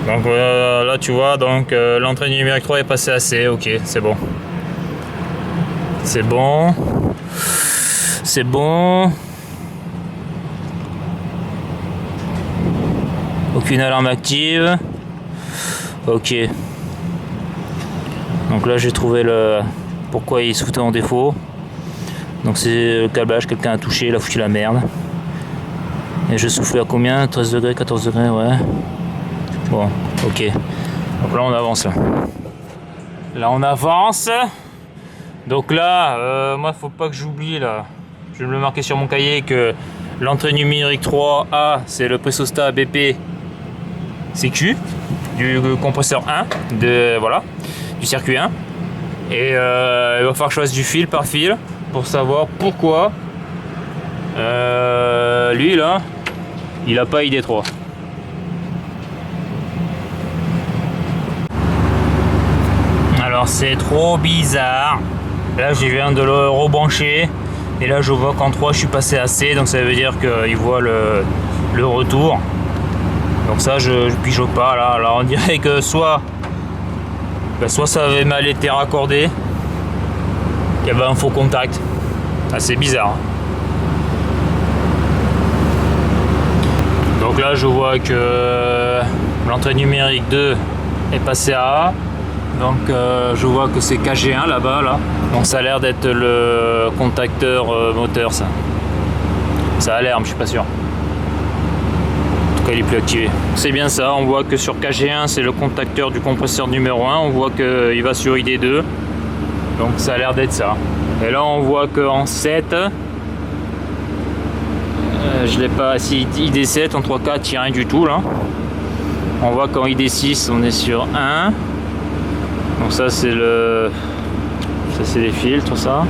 Donc là tu vois, donc l'entrée numérique 3 est passée à C, ok, c'est bon. C'est bon. C'est bon. Aucune alarme active. Ok. Donc là j'ai trouvé pourquoi il se foutait en défaut. Donc c'est le câblage, quelqu'un a touché, il a foutu la merde. Et je soufflais à combien? 13 degrés, 14 degrés, ouais. Bon, ok. Donc là on avance. Là on avance. Donc là, moi faut pas que j'oublie là. Je vais me le marquer sur mon cahier que l'entrée numérique 3A c'est le prestostat BP Sécu du compresseur 1 du circuit 1. Et il va falloir que je fasse du fil par fil pour savoir pourquoi lui là il a pas ID3. Alors c'est trop bizarre. Là je viens de le rebrancher et là je vois qu'en 3 je suis passé à C, donc ça veut dire qu'il voit le retour. Donc ça je pigeonne pas là. Alors on dirait que soit ben, soit ça avait mal été raccordé, il y avait un faux contact. Assez bizarre. Donc là je vois que l'entrée numérique 2 est passée à A. Donc je vois que c'est KG1 là-bas là. Donc ça a l'air d'être le contacteur moteur ça. Ça a l'air, mais je suis pas sûr. En tout cas il est plus activé. C'est bien ça, on voit que sur KG1 c'est le contacteur du compresseur numéro 1. On voit qu'il va sur ID2. Donc ça a l'air d'être ça. Et là on voit qu'en 7, je l'ai pas, si ID7 en 3/4 il n'y a rien du tout là. On voit qu'en ID6 on est sur 1. Donc ça c'est le, ça c'est les filtres ça.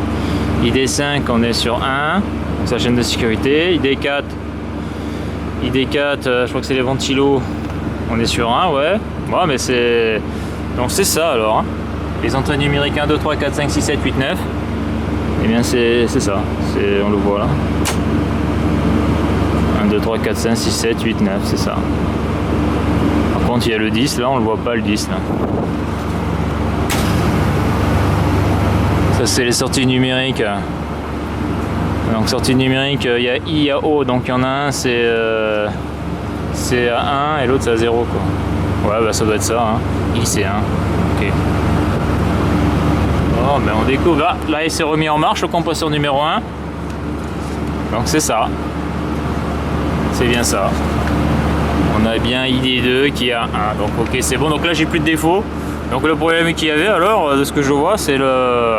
ID5 on est sur 1. Donc sa chaîne de sécurité. ID4, je crois que c'est les ventilos. On est sur 1, ouais. Ouais mais c'est, donc c'est ça alors. Hein. Les entrées numériques 1, 2, 3, 4, 5, 6, 7, 8, 9. Et bien c'est ça. On le voit là. 1, 2, 3, 4, 5, 6, 7, 8, 9, c'est ça. Par contre il y a le 10 là, on le voit pas le 10 là. Ça c'est les sorties numériques. Donc sortie numérique, il y a I, il y a O, donc il y en a un c'est à 1 et l'autre c'est à 0 quoi. Ouais bah ça doit être ça, hein. I c'est 1. Ok. Oh mais on découvre, là il s'est remis en marche le compresseur numéro 1. Donc c'est ça. C'est bien ça. On a bien ID2 qui a 1. Donc ok c'est bon, donc là j'ai plus de défauts. Donc le problème qu'il y avait alors, de ce que je vois, c'est le...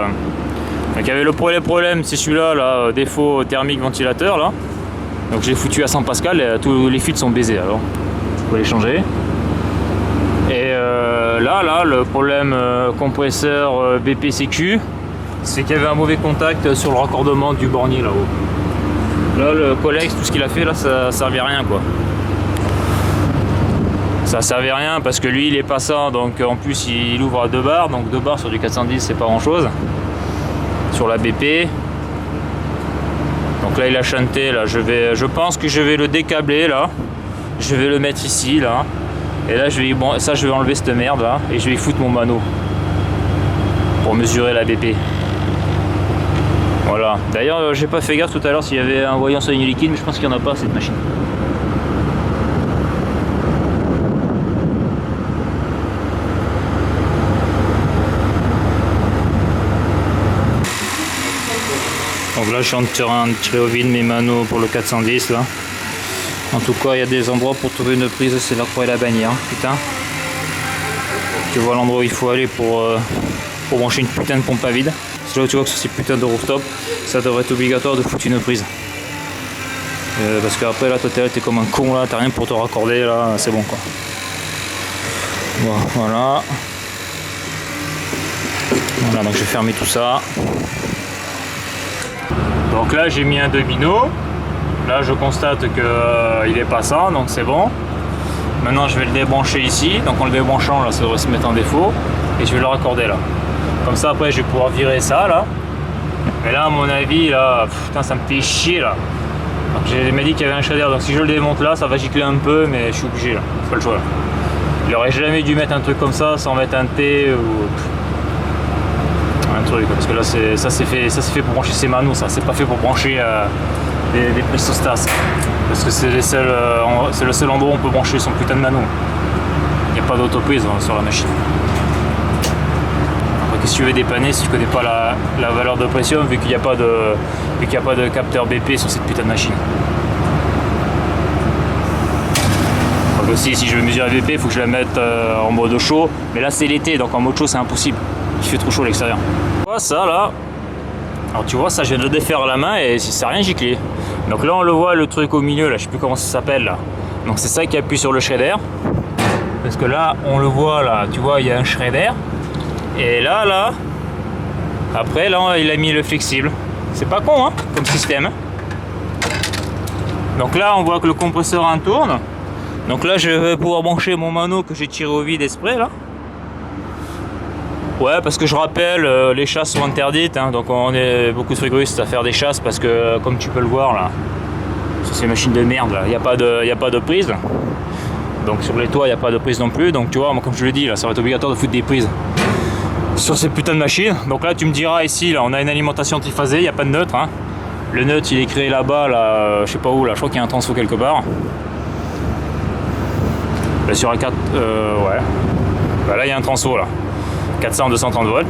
Donc il y avait le problème, c'est celui-là, là, défaut thermique ventilateur là. Donc j'ai foutu à 100 pascal et tous les fils sont baisés alors. Il faut les changer. Et là, le problème compresseur BPCQ, c'est qu'il y avait un mauvais contact sur le raccordement du bornier là-haut. Là le Colex, tout ce qu'il a fait là, ça servait à rien quoi. Ça servait à rien parce que lui il est passant, donc en plus il ouvre à 2 bars, donc 2 bars sur du 410 c'est pas grand chose. Sur la BP. Donc là il a chanté là, je pense que je vais le décabler là. Je vais le mettre ici là. Et là je vais enlever cette merde là et je vais y foutre mon mano pour mesurer la BP. Voilà. D'ailleurs j'ai pas fait gaffe tout à l'heure s'il y avait un voyant saignant liquide, mais je pense qu'il n'y en a pas cette machine. Donc là je suis en train de tirer au vide mes manos pour le 410 là. En tout cas il y a des endroits pour trouver une prise, c'est la croix et la bannière. Putain. Tu vois l'endroit où il faut aller pour brancher une putain de pompe à vide. C'est là où tu vois que sur ces putains de rooftop, ça devrait être obligatoire de foutre une prise. Parce qu'après là toi t'es comme un con là, t'as rien pour te raccorder là, c'est bon quoi. Bon, voilà. Voilà, donc j'ai fermé tout ça. Donc là j'ai mis un domino. Là je constate que il est passant, donc c'est bon. Maintenant je vais le débrancher ici. Donc en le débranchant là, ça devrait se mettre en défaut. Et je vais le raccorder là. Comme ça après je vais pouvoir virer ça là. Mais là à mon avis là, putain ça me fait chier là. J'ai m'a dit qu'il y avait un shader, donc si je le démonte là ça va gicler un peu, mais je suis obligé là, c'est pas le choix là. Il aurait jamais dû mettre un truc comme ça sans mettre un T ou un truc, parce que là ça c'est fait pour brancher ses manos, ça c'est pas fait pour brancher des prises Sostas, parce que c'est le seul endroit où on peut brancher son putain de mano. Il n'y a pas d'autoprise sur la machine. Après qu'est-ce que tu veux dépanner si tu connais pas la valeur de pression, vu qu'il n'y a pas de capteur BP sur cette putain de machine. Donc aussi si je veux mesurer la BP, il faut que je la mette en mode chaud, mais là c'est l'été, donc en mode chaud c'est impossible. Il fait trop chaud à l'extérieur. Tu vois ça là, alors tu vois ça, je viens de le défaire à la main et ça n'a rien giclé. Donc là on le voit, le truc au milieu là, je sais plus comment ça s'appelle là. Donc c'est ça qui appuie sur le shredder. Parce que là on le voit là, tu vois il y a un shredder. Et là, après là il a mis le flexible. C'est pas con hein, comme système. Donc là on voit que le compresseur en tourne. Donc là je vais pouvoir brancher mon mano que j'ai tiré au vide exprès là. Ouais, parce que je rappelle, les chasses sont interdites, hein, donc on est beaucoup de fréguistes à faire des chasses parce que, comme tu peux le voir là, sur ces machines de merde là, il n'y a pas de prise. Donc sur les toits, il n'y a pas de prise non plus. Donc tu vois, moi, comme je le dis, là, ça va être obligatoire de foutre des prises. sur ces putains de machines. Donc là tu me diras, ici là, on a une alimentation triphasée, il n'y a pas de neutre, hein. Le neutre il est créé là-bas, là, je sais pas où, là, je crois qu'il y a un transfo quelque part. Là, sur un 4, ouais. Bah, là il y a un transfo là. 400 230 volts.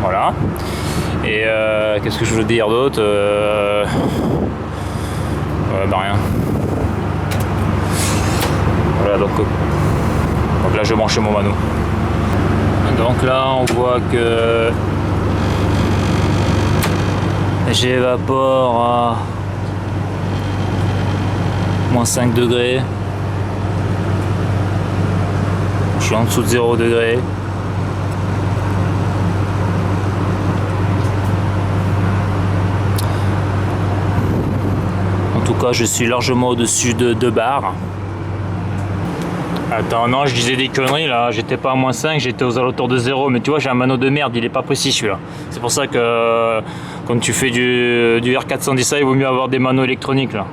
Voilà. Et qu'est-ce que je veux dire d'autre, ouais, bah rien. Voilà, donc là je vais brancher mon mano. Donc là on voit que j'évapore à moins 5 degrés. Je suis en dessous de 0 degré. En tout cas, je suis largement au-dessus de 2 bars. Attends, non, je disais des conneries là, j'étais pas à moins 5, j'étais aux alentours de 0, mais tu vois, j'ai un mano de merde, il est pas précis celui-là. C'est pour ça que quand tu fais du R410A, il vaut mieux avoir des manos électroniques là.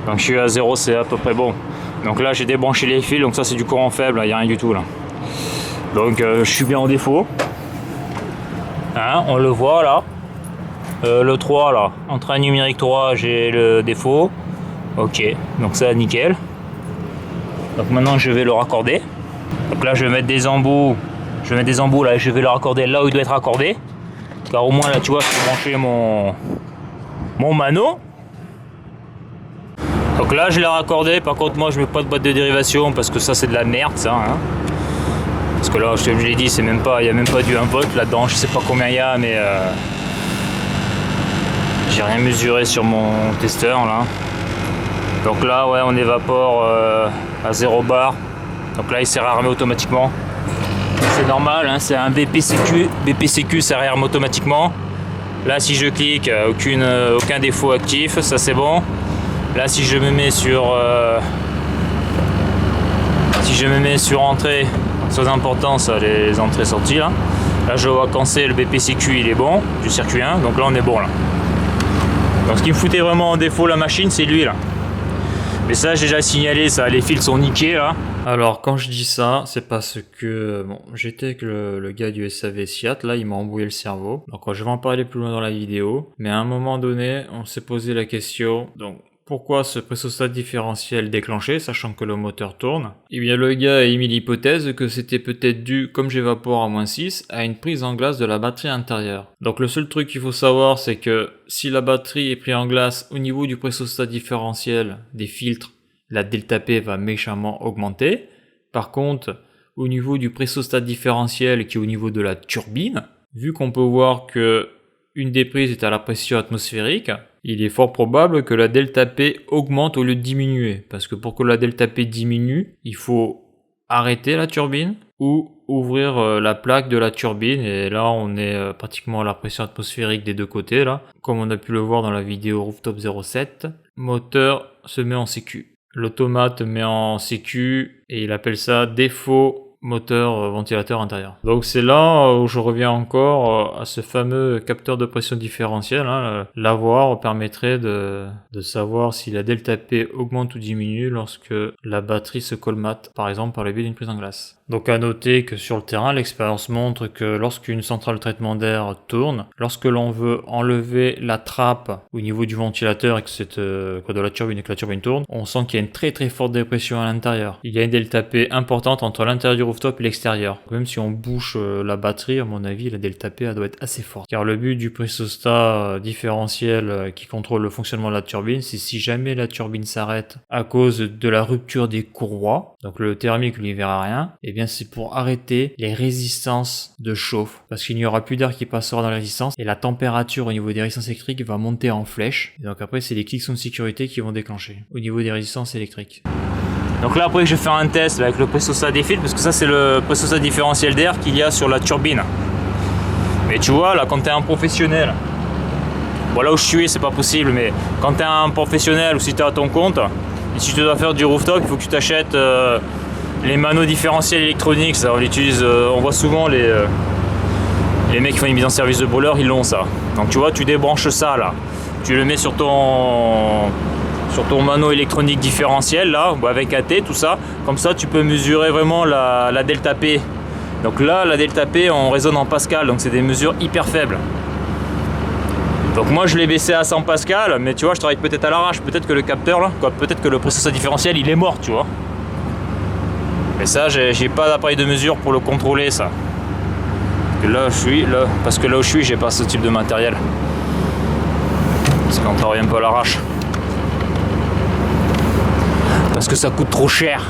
Donc je suis à 0, c'est à peu près bon. Donc là, j'ai débranché les fils, donc ça c'est du courant faible, il n'y a rien du tout là. Donc je suis bien en défaut. Hein, on le voit là. Le 3 là, entrain numérique 3, j'ai le défaut. Ok, donc ça nickel. Donc maintenant je vais le raccorder. Donc là je vais mettre des embouts. Je vais mettre des embouts là et je vais le raccorder là où il doit être raccordé. Car au moins là tu vois je peux brancher mon mano. Donc là je l'ai raccordé. Par contre moi je mets pas de boîte de dérivation parce que ça c'est de la merde ça. Hein. Parce que là je l'ai dit, c'est même pas, il n'y a même pas du 1 volt là-dedans. Je sais pas combien il y a mais j'ai rien mesuré sur mon testeur là. Donc là ouais on évapore à 0 bar. Donc là il s'est réarmé automatiquement. C'est normal, hein, c'est un BPCQ. BPCQ ça réarme automatiquement. Là si je clique, aucun défaut actif, ça c'est bon. Là si je me mets sur entrée, c'est important ça, les entrées sorties là. Là je vois quand c'est le BPCQ il est bon, du circuit 1, donc là on est bon là. Donc ce qui me foutait vraiment en défaut la machine c'est lui là. Mais ça j'ai déjà signalé ça, les fils sont niqués là. Alors quand je dis ça, c'est parce que bon, j'étais avec le gars du SAV Siat, là il m'a embrouillé le cerveau. Donc je vais en parler plus loin dans la vidéo. Mais à un moment donné, on s'est posé la question, donc pourquoi ce pressostat différentiel déclenché, sachant que le moteur tourne? Eh bien le gars a émis l'hypothèse que c'était peut-être dû, comme j'évapore à moins 6, à une prise en glace de la batterie intérieure. Donc le seul truc qu'il faut savoir, c'est que si la batterie est prise en glace au niveau du pressostat différentiel des filtres, la delta P va méchamment augmenter. Par contre, au niveau du pressostat différentiel qui est au niveau de la turbine, vu qu'on peut voir que une des prises est à la pression atmosphérique, il est fort probable que la delta P augmente au lieu de diminuer. Parce que pour que la delta P diminue, il faut arrêter la turbine ou ouvrir la plaque de la turbine. Et là, on est pratiquement à la pression atmosphérique des deux côtés. Là, comme on a pu le voir dans la vidéo Rooftop 07, moteur se met en sécu. L'automate met en sécu et il appelle ça défaut moteur ventilateur intérieur. Donc c'est là où je reviens encore à ce fameux capteur de pression différentielle. Hein. L'avoir permettrait de savoir si la delta P augmente ou diminue lorsque la batterie se colmate, par exemple par le biais d'une prise en glace. Donc à noter que sur le terrain, l'expérience montre que lorsqu'une centrale de traitement d'air tourne, lorsque l'on veut enlever la trappe au niveau du ventilateur et que de la turbine et que la turbine tourne, on sent qu'il y a une très très forte dépression à l'intérieur. Il y a une delta P importante entre l'intérieur du rooftop et l'extérieur. Même si on bouche la batterie, à mon avis, la delta P elle doit être assez forte. Car le but du pressostat différentiel qui contrôle le fonctionnement de la turbine, c'est si jamais la turbine s'arrête à cause de la rupture des courroies, donc le thermique lui verra rien, et bien c'est pour arrêter les résistances de chauffe, parce qu'il n'y aura plus d'air qui passera dans les résistances et la température au niveau des résistances électriques va monter en flèche. Et donc après c'est les cliquets de sécurité qui vont déclencher au niveau des résistances électriques. Donc là après je vais faire un test avec le pressostat des fils, parce que ça c'est le pressostat différentiel d'air qu'il y a sur la turbine. Mais tu vois là quand tu es un professionnel, bon là où je suis c'est pas possible, mais quand tu es un professionnel ou si tu es à ton compte, et si tu dois faire du rooftop, il faut que tu t'achètes les manos différentiels électroniques. Ça, on l'utilise, on voit souvent les mecs qui font une mise en service de brûleur, ils l'ont ça. Donc tu vois, tu débranches ça là, tu le mets sur ton mano électronique différentiel là, avec AT, tout ça. Comme ça, tu peux mesurer vraiment la delta P Donc là, la delta P, on raisonne en pascal, donc c'est des mesures hyper faibles. Donc moi je l'ai baissé à 100 pascal, mais tu vois, je travaille peut-être à l'arrache, peut-être que le capteur là, peut-être que le processeur différentiel il est mort, tu vois. Mais ça, j'ai pas d'appareil de mesure pour le contrôler, ça. Parce que là où je suis, j'ai pas ce type de matériel. Parce qu'on travaille un peu à l'arrache. Parce que ça coûte trop cher.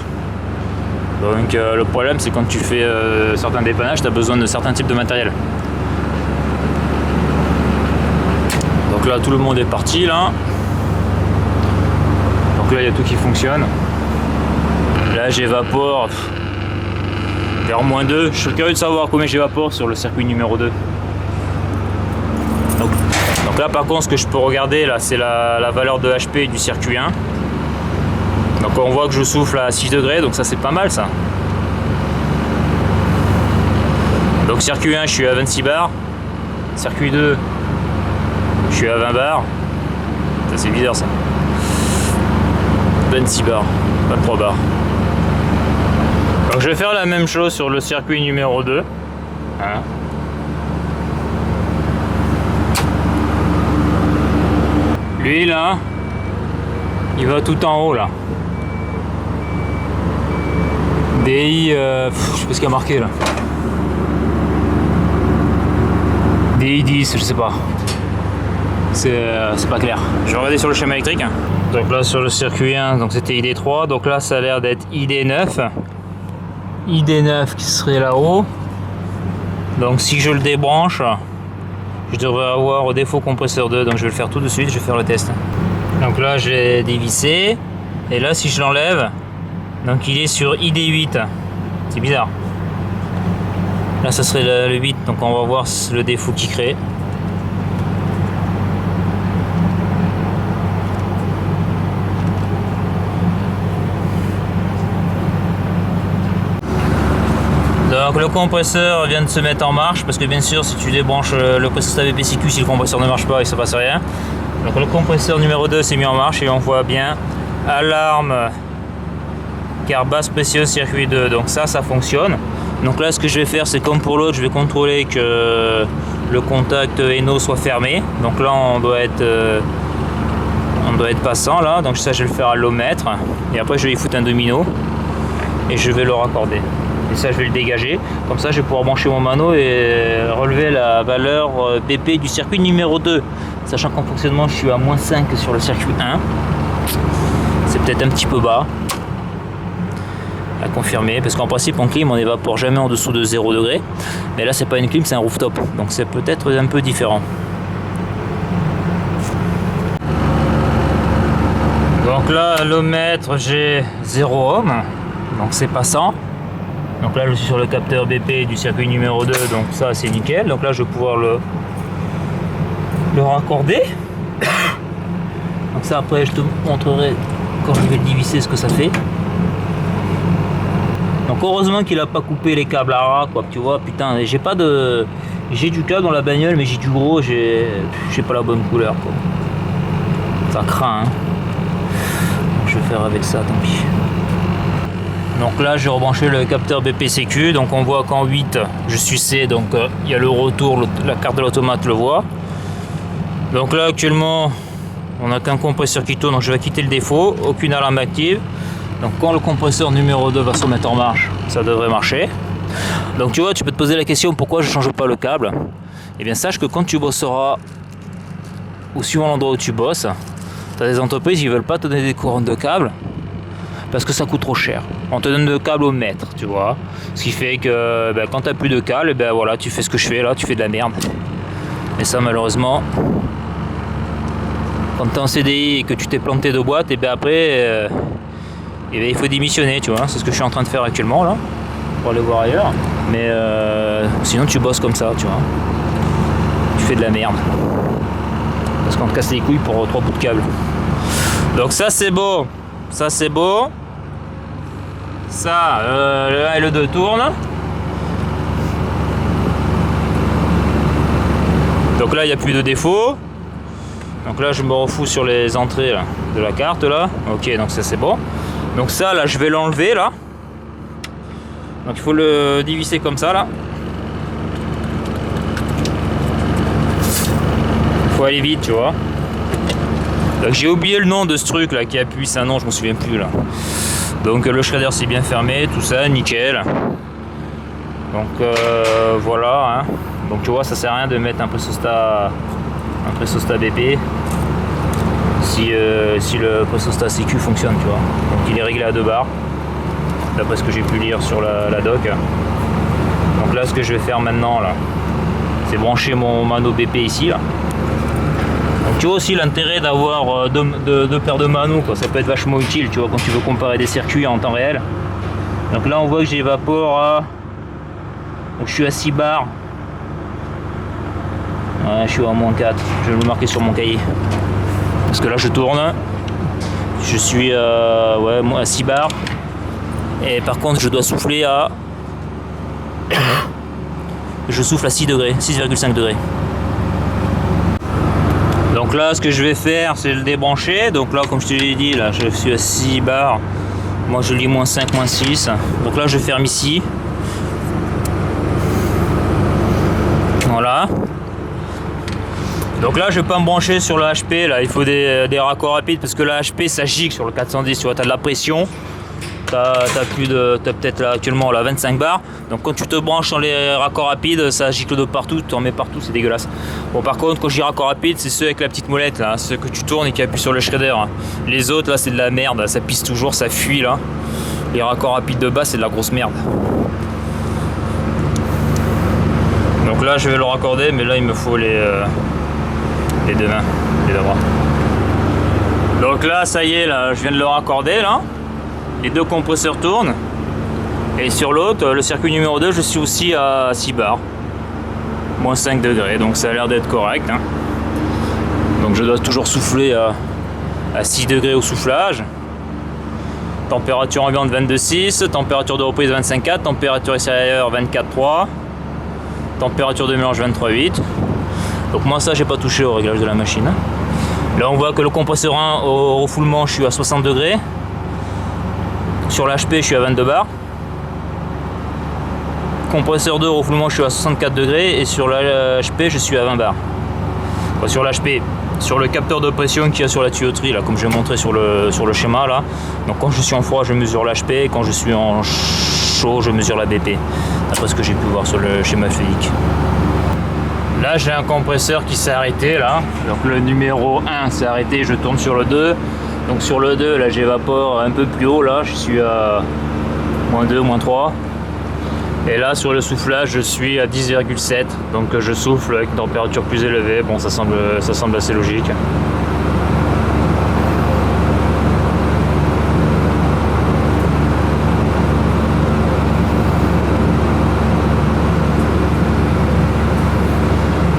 Donc le problème, c'est quand tu fais certains dépannages, tu as besoin de certains types de matériel. Donc là, tout le monde est parti, là. Donc là, il y a tout qui fonctionne. Là, j'évapore vers -2. Je suis curieux de savoir combien j'évapore sur le circuit numéro 2. Donc là, par contre, ce que je peux regarder, là, c'est la valeur de HP du circuit 1. Donc on voit que je souffle à 6 degrés, donc ça, c'est pas mal, ça. Donc circuit 1, je suis à 26 bars. Circuit 2, je suis à 20 bars. Ça, c'est bizarre, ça. 26 bars, 23 bars. Donc je vais faire la même chose sur le circuit numéro 2. Hein. Lui là, il va tout en haut là. DI, je sais pas ce qu'il y a marqué là. DI 10, je sais pas. C'est pas clair. Je vais regarder sur le schéma électrique. Donc là sur le circuit 1, donc c'était ID3. Donc là ça a l'air d'être ID9. ID9 qui serait là-haut. Donc si je le débranche, je devrais avoir au défaut compresseur 2. Donc je vais le faire tout de suite, je vais faire le test. Donc là j'ai dévissé. Et là si je l'enlève, donc il est sur ID8. C'est bizarre. Là ça serait le 8. Donc on va voir le défaut qu'il crée. Donc le compresseur vient de se mettre en marche parce que bien sûr si tu débranches le processeur BPCQ, si le compresseur ne marche pas, il ne se passe rien. Donc le compresseur numéro 2 s'est mis en marche et on voit bien alarme car basse précieuse circuit 2. Donc ça fonctionne. Donc là ce que je vais faire, c'est comme pour l'autre, je vais contrôler que le contact NO soit fermé. Donc là on doit être passant là. Donc ça je vais le faire à l'ohmètre et après je vais y foutre un domino et je vais le raccorder. Et ça je vais le dégager, comme ça je vais pouvoir brancher mon mano et relever la valeur BP du circuit numéro 2, sachant qu'en fonctionnement je suis à -5 sur le circuit 1. C'est peut-être un petit peu bas à confirmer, parce qu'en principe en clim on n'évapore jamais en dessous de 0 degré, mais là c'est pas une clim, c'est un rooftop, donc c'est peut-être un peu différent. Donc là à l'ohmètre j'ai 0 ohm, donc c'est passant. Donc là je suis sur le capteur BP du circuit numéro 2, donc ça c'est nickel. Donc là je vais pouvoir le raccorder. Donc ça après je te montrerai quand je vais le dévisser ce que ça fait. Donc heureusement qu'il a pas coupé les câbles ARA quoi, tu vois, putain, j'ai pas de. J'ai du câble dans la bagnole mais j'ai du gros, j'ai pas la bonne couleur quoi. Ça craint hein. Donc, je vais faire avec ça, tant pis. Donc là j'ai rebranché le capteur BPCQ, donc on voit qu'en 8 je suis C, donc il y a le retour, la carte de l'automate le voit. Donc là actuellement on n'a qu'un compresseur qui tourne, donc je vais quitter le défaut, aucune alarme active. Donc quand le compresseur numéro 2 va se mettre en marche, ça devrait marcher. Donc tu vois, tu peux te poser la question pourquoi je ne change pas le câble. Et bien sache que quand tu bosseras, ou suivant l'endroit où tu bosses, tu as des entreprises qui ne veulent pas te donner des couronnes de câble parce que ça coûte trop cher. On te donne le câble au mètre, tu vois. Ce qui fait que ben, quand tu n'as plus de câble, ben, voilà, tu fais ce que je fais là, tu fais de la merde. Et ça malheureusement, quand tu es en CDI et que tu t'es planté de boîte, et ben après, et ben, il faut démissionner, tu vois. C'est ce que je suis en train de faire actuellement là, pour aller voir ailleurs. Mais sinon tu bosses comme ça, tu vois. Tu fais de la merde. Parce qu'on te casse les couilles pour 3 bouts de câble. Donc ça c'est beau. Ça c'est beau. Ça, le 1 et le 2 tournent. Donc là il n'y a plus de défaut. Donc là je me refous sur les entrées là, de la carte là. Ok, donc ça c'est bon. Donc ça là je vais l'enlever là. Donc il faut le dévisser comme ça là. Faut aller vite, tu vois. Donc j'ai oublié le nom de ce truc là qui appuie, c'est un nom, je me souviens plus là. Donc le shredder c'est bien fermé, tout ça, nickel. Donc voilà, hein. Donc tu vois, ça sert à rien de mettre un pressostat BP si le pressostat CQ fonctionne, tu vois. Donc il est réglé à 2 bars, d'après ce que j'ai pu lire sur la doc. Donc là, ce que je vais faire maintenant là, c'est brancher mon mano BP ici là. Donc tu vois aussi l'intérêt d'avoir deux paires de manos, quoi. Ça peut être vachement utile, tu vois, quand tu veux comparer des circuits en temps réel. Donc là on voit que j'évapore à... Donc je suis à 6 bars. Ouais, je suis à -4, je vais le marquer sur mon cahier. Parce que là je tourne. Je suis à 6 bars. Et par contre je dois souffler à... Je souffle à 6 degrés, 6,5 degrés. Donc là, ce que je vais faire, c'est le débrancher. Donc là, comme je te l'ai dit, là, je suis à 6 bars. Moi, je lis -5, -6. Donc là, je ferme ici. Voilà. Donc là, je vais pas me brancher sur le HP. Là, il faut des raccords rapides parce que le HP, ça gicle sur le 410. Tu vois, tu as de la pression. T'as peut-être là actuellement là 25 bars. Donc quand tu te branches dans les raccords rapides, ça gicle de partout, tu en mets partout, c'est dégueulasse. Bon, par contre, quand je dis raccord rapide, c'est ceux avec la petite molette là, ceux que tu tournes et qui appuient sur le shredder. Les autres là, c'est de la merde, ça pisse toujours, ça fuit là. Les raccords rapides de bas, c'est de la grosse merde. Donc là, je vais le raccorder, mais là, il me faut les deux mains, les deux bras. Donc là, ça y est, là, je viens de le raccorder là. Les deux compresseurs tournent. Et sur l'autre, le circuit numéro 2, je suis aussi à 6 bars. -5 degrés, donc ça a l'air d'être correct. Hein. Donc je dois toujours souffler à 6 degrés au soufflage. Température ambiante 22,6, température de reprise 25,4, température extérieure 24,3, température de mélange 23,8. Donc moi ça j'ai pas touché au réglage de la machine. Là on voit que le compresseur 1 au refoulement je suis à 60 degrés. Sur l'HP je suis à 22 bars. Compresseur 2 au refoulement je suis à 64 degrés et sur l'HP je suis à 20 bars. Enfin, sur l'HP, sur le capteur de pression qu'il y a sur la tuyauterie là, comme j'ai montré sur le schéma là. Donc quand je suis en froid je mesure l'HP et quand je suis en chaud je mesure la BP. D'après ce que j'ai pu voir sur le schéma physique. Là j'ai un compresseur qui s'est arrêté là. Donc le numéro 1 s'est arrêté, je tourne sur le 2. Donc sur le 2 là j'évapore un peu plus haut là, je suis à -2, -3. Et là sur le soufflage je suis à 10,7. Donc je souffle avec une température plus élevée. Bon ça semble assez logique.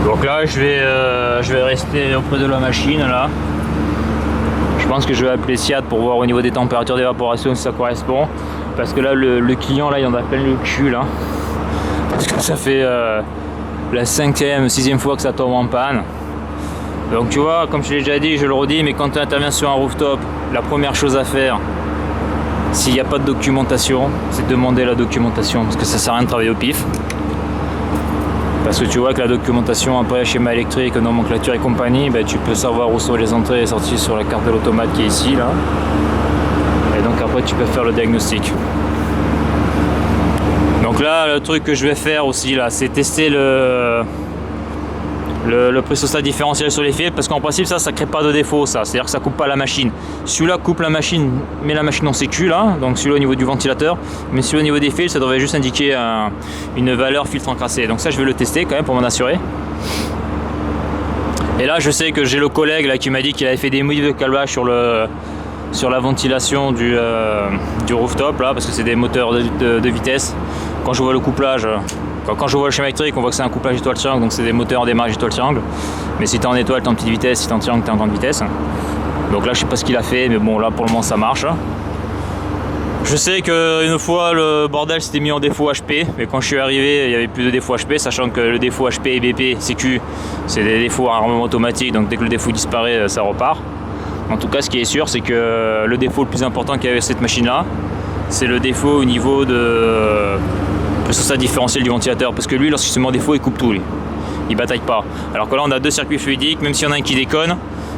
Donc là je vais rester auprès de la machine là. Je pense que je vais appeler SIAT pour voir au niveau des températures d'évaporation si ça correspond. Parce que là le client là il en a plein le cul là. Parce que ça fait la 5e, 6e fois que ça tombe en panne. Donc tu vois, comme je l'ai déjà dit, je le redis, mais quand tu interviens sur un rooftop, la première chose à faire, s'il n'y a pas de documentation, c'est demander la documentation. Parce que ça sert à rien de travailler au pif. Parce que tu vois que la documentation, après schéma électrique, nomenclature et compagnie, ben, tu peux savoir où sont les entrées et sorties sur la carte de l'automate qui est ici là. Et donc après tu peux faire le diagnostic. Donc là le truc que je vais faire aussi là, c'est tester le pressostat différentiel sur les fils, parce qu'en principe ça crée pas de défaut, ça, c'est à dire que ça coupe pas la machine. Celui-là coupe la machine, met la machine en sécu là, donc celui-là au niveau du ventilateur, mais celui-là au niveau des fils ça devrait juste indiquer une valeur filtre encrassé. Donc ça je vais le tester quand même pour m'en assurer. Et là je sais que j'ai le collègue là qui m'a dit qu'il avait fait des modifs de câblage sur la ventilation du rooftop là, parce que c'est des moteurs de vitesse. Quand je vois le couplage, quand je vois le schéma électrique, on voit que c'est un couplage étoile triangle, donc c'est des moteurs en démarrage étoile triangle. Mais si t'es en étoile, t'es en petite vitesse, si t'es en triangle, t'es en grande vitesse. Donc là je sais pas ce qu'il a fait, mais bon là pour le moment ça marche. Je sais qu'une fois le bordel s'était mis en défaut HP, mais quand je suis arrivé il y avait plus de défaut HP, sachant que le défaut HP et BP, CQ, c'est des défauts à armement automatique, donc dès que le défaut disparaît ça repart. En tout cas ce qui est sûr c'est que le défaut le plus important qu'il y avait cette machine là, c'est le défaut au niveau de ça différentiel du ventilateur, parce que lui lorsqu'il se met en défaut il coupe tout, lui. Il bataille pas. Alors que là on a deux circuits fluidiques, même s'il y en a un qui déconne,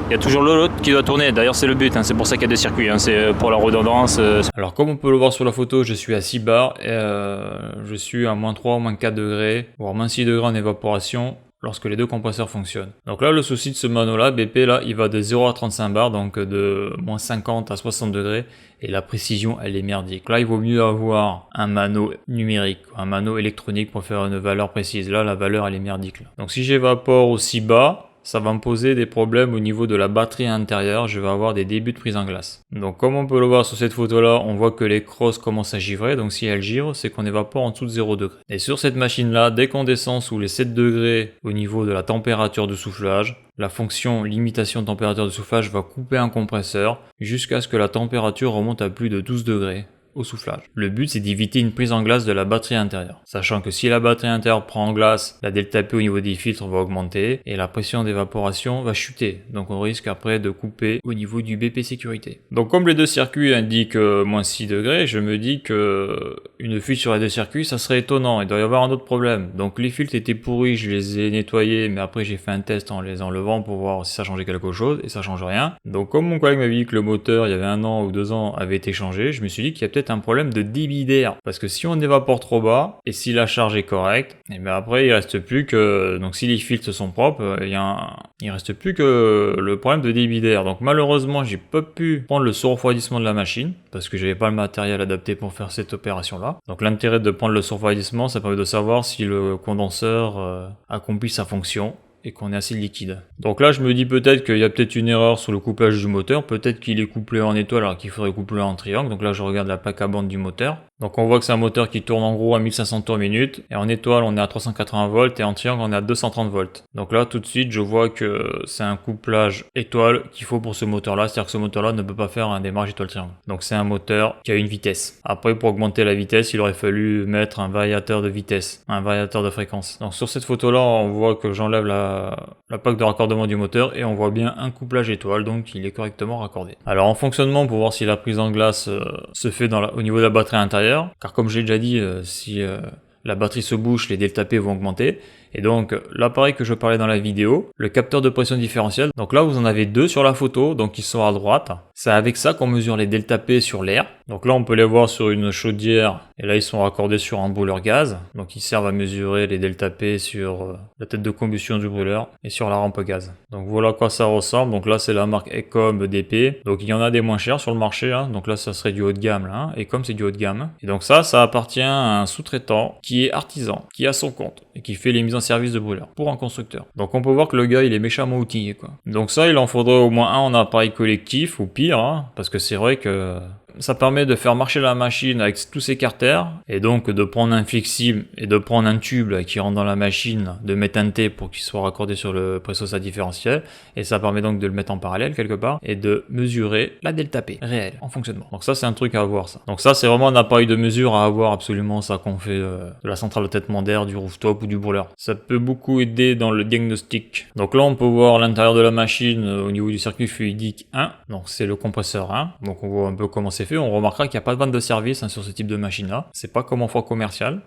il y a toujours l'autre qui doit tourner. D'ailleurs c'est le but, hein. C'est pour ça qu'il y a deux circuits, hein. C'est pour la redondance. Alors comme on peut le voir sur la photo, je suis à 6 bars et je suis à moins 3, moins 4 degrés, voire moins 6 degrés en évaporation lorsque les deux compresseurs fonctionnent. Donc là le souci de ce mano là, BP là, il va de 0 à 35 bars, donc de moins 50 à 60 degrés, et la précision elle est merdique. Là il vaut mieux avoir un mano numérique, un mano électronique pour faire une valeur précise. Là la valeur elle est merdique là. Donc si j'évapore aussi bas, ça va me poser des problèmes au niveau de la batterie intérieure, je vais avoir des débuts de prise en glace. Donc comme on peut le voir sur cette photo là, on voit que les crosses commencent à givrer, donc si elles givrent, c'est qu'on évapore en dessous de 0 degré. Et sur cette machine là, dès qu'on descend sous les 7 degrés au niveau de la température de soufflage, la fonction limitation de température de soufflage va couper un compresseur jusqu'à ce que la température remonte à plus de 12 degrés. Au soufflage. Le but c'est d'éviter une prise en glace de la batterie intérieure. Sachant que si la batterie intérieure prend en glace, la delta P au niveau des filtres va augmenter et la pression d'évaporation va chuter. Donc on risque après de couper au niveau du BP sécurité. Donc comme les deux circuits indiquent moins 6 degrés, je me dis que une fuite sur les deux circuits ça serait étonnant, il doit y avoir un autre problème. Donc les filtres étaient pourris, je les ai nettoyés, mais après j'ai fait un test en les enlevant pour voir si ça changeait quelque chose et ça change rien. Donc comme mon collègue m'avait dit que le moteur il y avait 1 an ou 2 ans avait été changé, je me suis dit qu'il y a peut-être un problème de débit d'air, parce que si on évapore trop bas et si la charge est correcte, et bien après il reste plus que, donc si les filtres sont propres, il reste plus que le problème de débit d'air. Donc malheureusement j'ai pas pu prendre le surrefroidissement de la machine parce que j'avais pas le matériel adapté pour faire cette opération là. Donc l'intérêt de prendre le surrefroidissement, ça permet de savoir si le condenseur accomplit sa fonction et qu'on est assez liquide. Donc là je me dis peut-être qu'il y a peut-être une erreur sur le couplage du moteur, peut-être qu'il est couplé en étoile alors qu'il faudrait coupler en triangle. Donc là je regarde la plaque à bande du moteur. Donc on voit que c'est un moteur qui tourne en gros à 1500 tours minute, et en étoile on est à 380 volts et en triangle on est à 230 volts. Donc là tout de suite je vois que c'est un couplage étoile qu'il faut pour ce moteur là, c'est-à-dire que ce moteur là ne peut pas faire un démarrage étoile triangle. Donc c'est un moteur qui a une vitesse. Après pour augmenter la vitesse il aurait fallu mettre un variateur de vitesse, un variateur de fréquence. Donc sur cette photo là on voit que j'enlève la plaque de raccordement du moteur et on voit bien un couplage étoile, donc il est correctement raccordé. Alors en fonctionnement pour voir si la prise en glace se fait au niveau de la batterie intérieure, car comme j'ai déjà dit, si la batterie se bouche, les delta P vont augmenter. Et donc l'appareil que je parlais dans la vidéo, le capteur de pression différentielle, donc là vous en avez deux sur la photo, donc ils sont à droite. C'est avec ça qu'on mesure les delta P sur l'air. Donc là on peut les voir sur une chaudière, et là ils sont raccordés sur un brûleur gaz. Donc ils servent à mesurer les delta P sur la tête de combustion du brûleur et sur la rampe gaz. Donc voilà à quoi ça ressemble. Donc là c'est la marque Ecom DP. Donc il y en a des moins chers sur le marché, hein. Donc là ça serait du haut de gamme là, hein. Ecom c'est du haut de gamme. Et donc ça appartient à un sous-traitant qui est artisan, qui a son compte et qui fait les mises en service de brûleur pour un constructeur. Donc on peut voir que le gars il est méchamment outillé quoi. Donc ça il en faudrait au moins un en appareil collectif ou pire, hein, parce que c'est vrai que ça permet de faire marcher la machine avec tous ses carters, et donc de prendre un flexible et de prendre un tube là, qui rentre dans la machine, de mettre un T pour qu'il soit raccordé sur le pressostat différentiel, et ça permet donc de le mettre en parallèle quelque part, et de mesurer la delta P réelle en fonctionnement. Donc ça c'est un truc à avoir ça. Donc ça c'est vraiment un appareil de mesure à avoir absolument, ça qu'on fait de la centrale de traitement d'air, du rooftop ou du brûleur. Ça peut beaucoup aider dans le diagnostic. Donc là on peut voir l'intérieur de la machine au niveau du circuit fluidique 1, donc c'est le compresseur 1, donc on voit un peu comment c'est fait. On remarquera qu'il n'y a pas de vente de service sur ce type de machine là. C'est pas comme en foire commercial,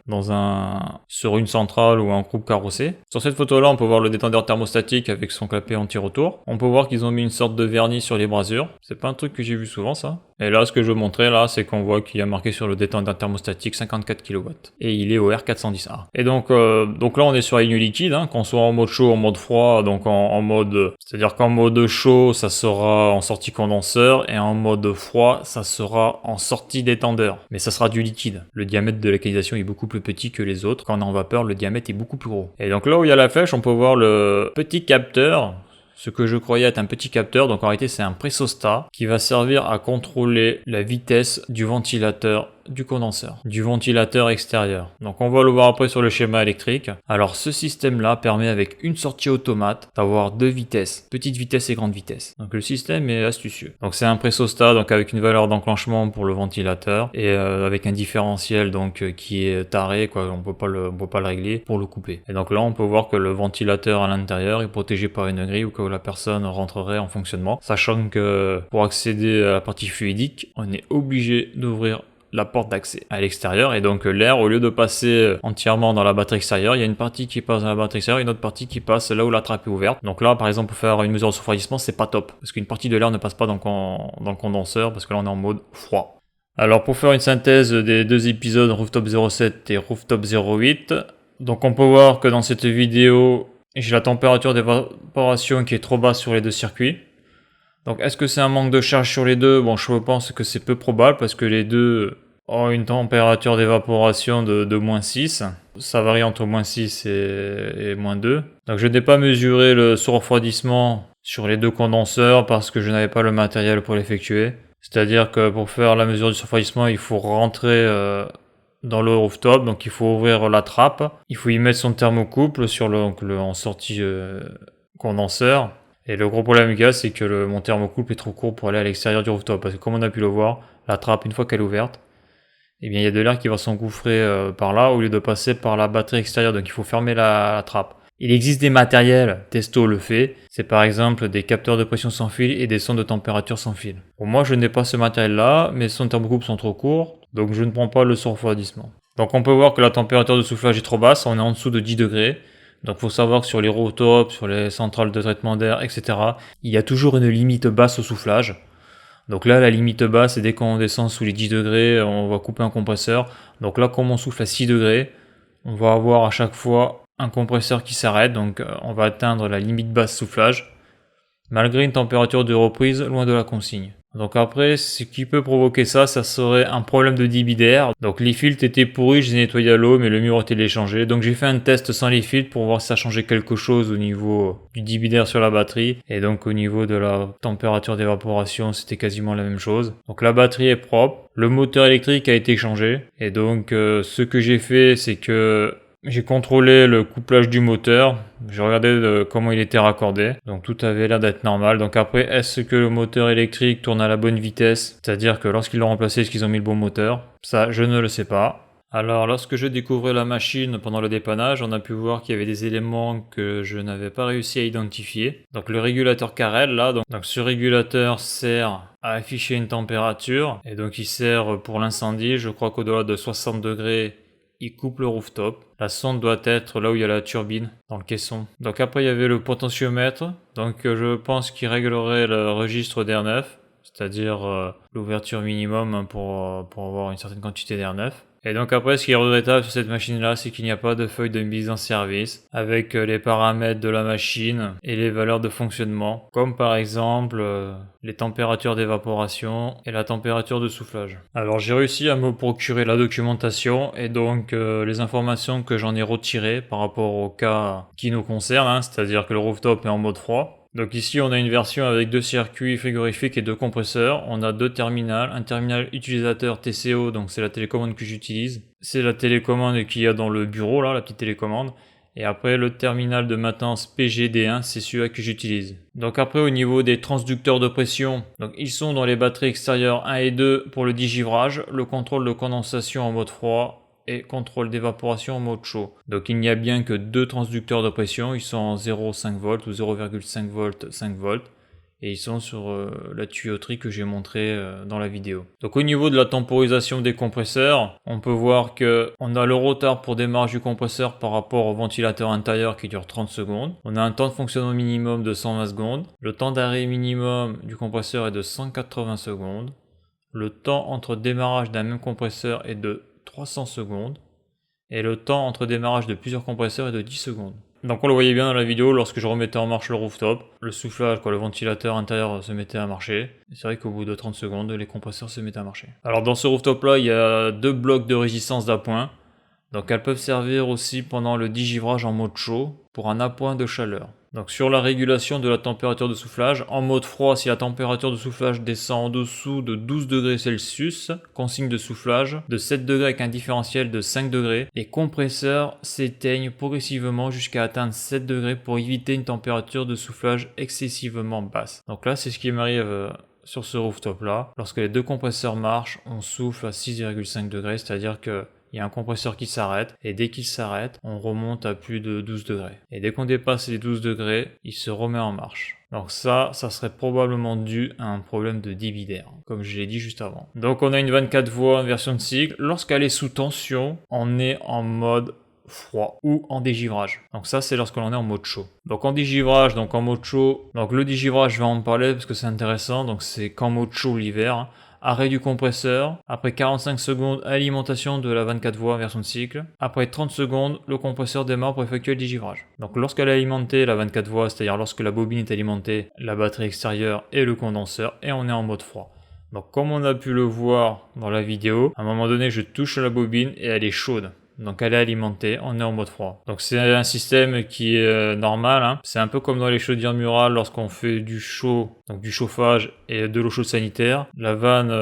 sur une centrale ou un groupe carrossé. Sur cette photo là, on peut voir le détendeur thermostatique avec son clapet anti-retour. On peut voir qu'ils ont mis une sorte de vernis sur les brasures. C'est pas un truc que j'ai vu souvent ça. Et là, ce que je veux montrer là, c'est qu'on voit qu'il y a marqué sur le détendeur thermostatique 54 kW. Et il est au R410A. Et donc là, on est sur la ligne liquide, hein, qu'on soit en mode chaud, en mode froid, donc en mode... C'est-à-dire qu'en mode chaud, ça sera en sortie condenseur, et en mode froid, ça sera en sortie détendeur. Mais ça sera du liquide. Le diamètre de la canalisation est beaucoup plus petit que les autres. Quand on est en vapeur, le diamètre est beaucoup plus gros. Et donc là où il y a la flèche, on peut voir le petit capteur, ce que je croyais être un petit capteur, donc en réalité c'est un pressostat qui va servir à contrôler la vitesse du ventilateur du condenseur, du ventilateur extérieur. Donc on va le voir après sur le schéma électrique. Alors ce système là permet avec une sortie automate d'avoir deux vitesses, petite vitesse et grande vitesse. Donc le système est astucieux. Donc c'est un pressostat donc avec une valeur d'enclenchement pour le ventilateur et avec un différentiel donc qui est taré quoi, on peut pas le régler pour le couper. Et donc là on peut voir que le ventilateur à l'intérieur est protégé par une grille ou que la personne rentrerait en fonctionnement, sachant que pour accéder à la partie fluidique, on est obligé d'ouvrir la porte d'accès à l'extérieur, et donc l'air, au lieu de passer entièrement dans la batterie extérieure, il y a une partie qui passe dans la batterie extérieure et une autre partie qui passe là où la trappe est ouverte. Donc là, par exemple, pour faire une mesure de refroidissement, c'est pas top, parce qu'une partie de l'air ne passe pas dans le condenseur, parce que là on est en mode froid. Alors pour faire une synthèse des deux épisodes Rooftop 07 et Rooftop 08, donc on peut voir que dans cette vidéo, j'ai la température d'évaporation qui est trop basse sur les deux circuits. Donc est-ce que c'est un manque de charge sur les deux? Bon, je pense que c'est peu probable parce que les deux ont une température d'évaporation de -6. Ça varie entre -6 et -2. Donc je n'ai pas mesuré le surrefroidissement sur les deux condenseurs parce que je n'avais pas le matériel pour l'effectuer. C'est-à-dire que pour faire la mesure du surrefroidissement, il faut rentrer dans le rooftop, donc il faut ouvrir la trappe. Il faut y mettre son thermocouple en sortie condenseur. Et le gros problème qu'il y a, c'est que mon thermocouple est trop court pour aller à l'extérieur du rooftop. Parce que comme on a pu le voir, la trappe, une fois qu'elle est ouverte, eh bien, il y a de l'air qui va s'engouffrer par là au lieu de passer par la batterie extérieure. Donc il faut fermer la trappe. Il existe des matériels, Testo le fait, c'est par exemple des capteurs de pression sans fil et des sondes de température sans fil. Bon, moi je n'ai pas ce matériel-là, mes sondes thermocouple sont trop courts, donc je ne prends pas le surrefroidissement. Donc on peut voir que la température de soufflage est trop basse, on est en dessous de 10 degrés. Donc il faut savoir que sur les rooftops, sur les centrales de traitement d'air, etc., il y a toujours une limite basse au soufflage. Donc là, la limite basse, c'est dès qu'on descend sous les 10 degrés, on va couper un compresseur. Donc là, comme on souffle à 6 degrés, on va avoir à chaque fois un compresseur qui s'arrête, donc on va atteindre la limite basse soufflage, malgré une température de reprise loin de la consigne. Donc après, ce qui peut provoquer ça serait un problème de débit d'air. Donc les filtres étaient pourris, je les ai nettoyés à l'eau, mais le mur était changé. Donc j'ai fait un test sans les filtres pour voir si ça changeait quelque chose au niveau du débit d'air sur la batterie. Et donc au niveau de la température d'évaporation, c'était quasiment la même chose. Donc la batterie est propre, le moteur électrique a été changé. Et donc ce que j'ai fait, c'est que j'ai contrôlé le couplage du moteur, j'ai regardé comment il était raccordé, donc tout avait l'air d'être normal. Donc après, est-ce que le moteur électrique tourne à la bonne vitesse? C'est-à-dire que lorsqu'ils l'ont remplacé, est-ce qu'ils ont mis le bon moteur? Ça, je ne le sais pas. Alors lorsque je découvrais la machine pendant le dépannage, on a pu voir qu'il y avait des éléments que je n'avais pas réussi à identifier. Donc le régulateur Carrel là, donc ce régulateur sert à afficher une température, et donc il sert pour l'incendie. Je crois qu'au-delà de 60 degrés, il coupe le rooftop. La sonde doit être là où il y a la turbine, dans le caisson. Donc après il y avait le potentiomètre, donc je pense qu'il réglerait le registre d'air neuf, c'est-à-dire l'ouverture minimum pour avoir une certaine quantité d'air neuf. Et donc après, ce qui est regrettable sur cette machine-là, c'est qu'il n'y a pas de feuille de mise en service avec les paramètres de la machine et les valeurs de fonctionnement, comme par exemple les températures d'évaporation et la température de soufflage. Alors j'ai réussi à me procurer la documentation et donc les informations que j'en ai retirées par rapport au cas qui nous concerne, c'est-à-dire que le rooftop est en mode froid. Donc ici on a une version avec 2 circuits frigorifiques et 2 compresseurs, on a 2 terminals, un terminal utilisateur TCO, donc c'est la télécommande que j'utilise, c'est la télécommande qu'il y a dans le bureau là, la petite télécommande, et après le terminal de maintenance PGD1, c'est celui-là que j'utilise. Donc après au niveau des transducteurs de pression, donc ils sont dans les batteries extérieures 1 et 2 pour le digivrage, le contrôle de condensation en mode froid, et contrôle d'évaporation en mode chaud. Donc il n'y a bien que 2 transducteurs de pression, ils sont en 0,5 volts ou 0,5 volts, 5 volts, et ils sont sur la tuyauterie que j'ai montré dans la vidéo. Donc au niveau de la temporisation des compresseurs, on peut voir que on a le retard pour démarrage du compresseur par rapport au ventilateur intérieur qui dure 30 secondes. On a un temps de fonctionnement minimum de 120 secondes. Le temps d'arrêt minimum du compresseur est de 180 secondes. Le temps entre démarrage d'un même compresseur est de 300 secondes et le temps entre démarrage de plusieurs compresseurs est de 10 secondes. Donc on le voyait bien dans la vidéo, lorsque je remettais en marche le rooftop, le soufflage, le ventilateur intérieur se mettait à marcher. Et c'est vrai qu'au bout de 30 secondes, les compresseurs se mettaient à marcher. Alors dans ce rooftop là, il y a 2 blocs de résistance d'appoint. Donc elles peuvent servir aussi pendant le digivrage en mode chaud pour un appoint de chaleur. Donc sur la régulation de la température de soufflage, en mode froid, si la température de soufflage descend en dessous de 12 degrés Celsius, consigne de soufflage de 7 degrés avec un différentiel de 5 degrés, les compresseurs s'éteignent progressivement jusqu'à atteindre 7 degrés pour éviter une température de soufflage excessivement basse. Donc là, c'est ce qui m'arrive sur ce rooftop là. Lorsque les 2 compresseurs marchent, on souffle à 6,5 degrés, c'est-à-dire que il y a un compresseur qui s'arrête, et dès qu'il s'arrête, on remonte à plus de 12 degrés. Et dès qu'on dépasse les 12 degrés, il se remet en marche. Donc ça serait probablement dû à un problème de débit d'air, comme je l'ai dit juste avant. Donc on a une 24 voies en version de cycle. Lorsqu'elle est sous tension, on est en mode froid ou en dégivrage. Donc ça c'est lorsque l'on est en mode chaud. Donc en dégivrage, donc en mode chaud, donc le dégivrage je vais en parler parce que c'est intéressant. Donc c'est qu'en mode chaud l'hiver. Arrêt du compresseur, après 45 secondes, alimentation de la 24 voies version de cycle. Après 30 secondes, le compresseur démarre pour effectuer le dégivrage. Donc lorsqu'elle est alimentée, la 24 voies, c'est-à-dire lorsque la bobine est alimentée, la batterie extérieure et le condenseur, et on est en mode froid. Donc comme on a pu le voir dans la vidéo, à un moment donné, je touche la bobine et elle est chaude. Donc elle est alimentée, on est en mode froid. Donc c'est un système qui est normal, hein. C'est un peu comme dans les chaudières murales lorsqu'on fait du chaud, donc du chauffage et de l'eau chaude sanitaire. La vanne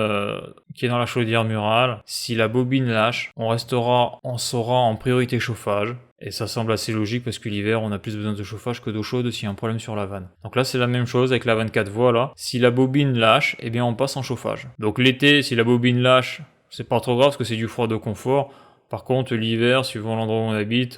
qui est dans la chaudière murale, si la bobine lâche, on sera en priorité chauffage. Et ça semble assez logique parce que l'hiver on a plus besoin de chauffage que d'eau chaude s'il y a un problème sur la vanne. Donc là c'est la même chose avec la 24 voies là. Si la bobine lâche, eh bien on passe en chauffage. Donc l'été, si la bobine lâche, c'est pas trop grave parce que c'est du froid de confort. Par contre, l'hiver, suivant l'endroit où on habite,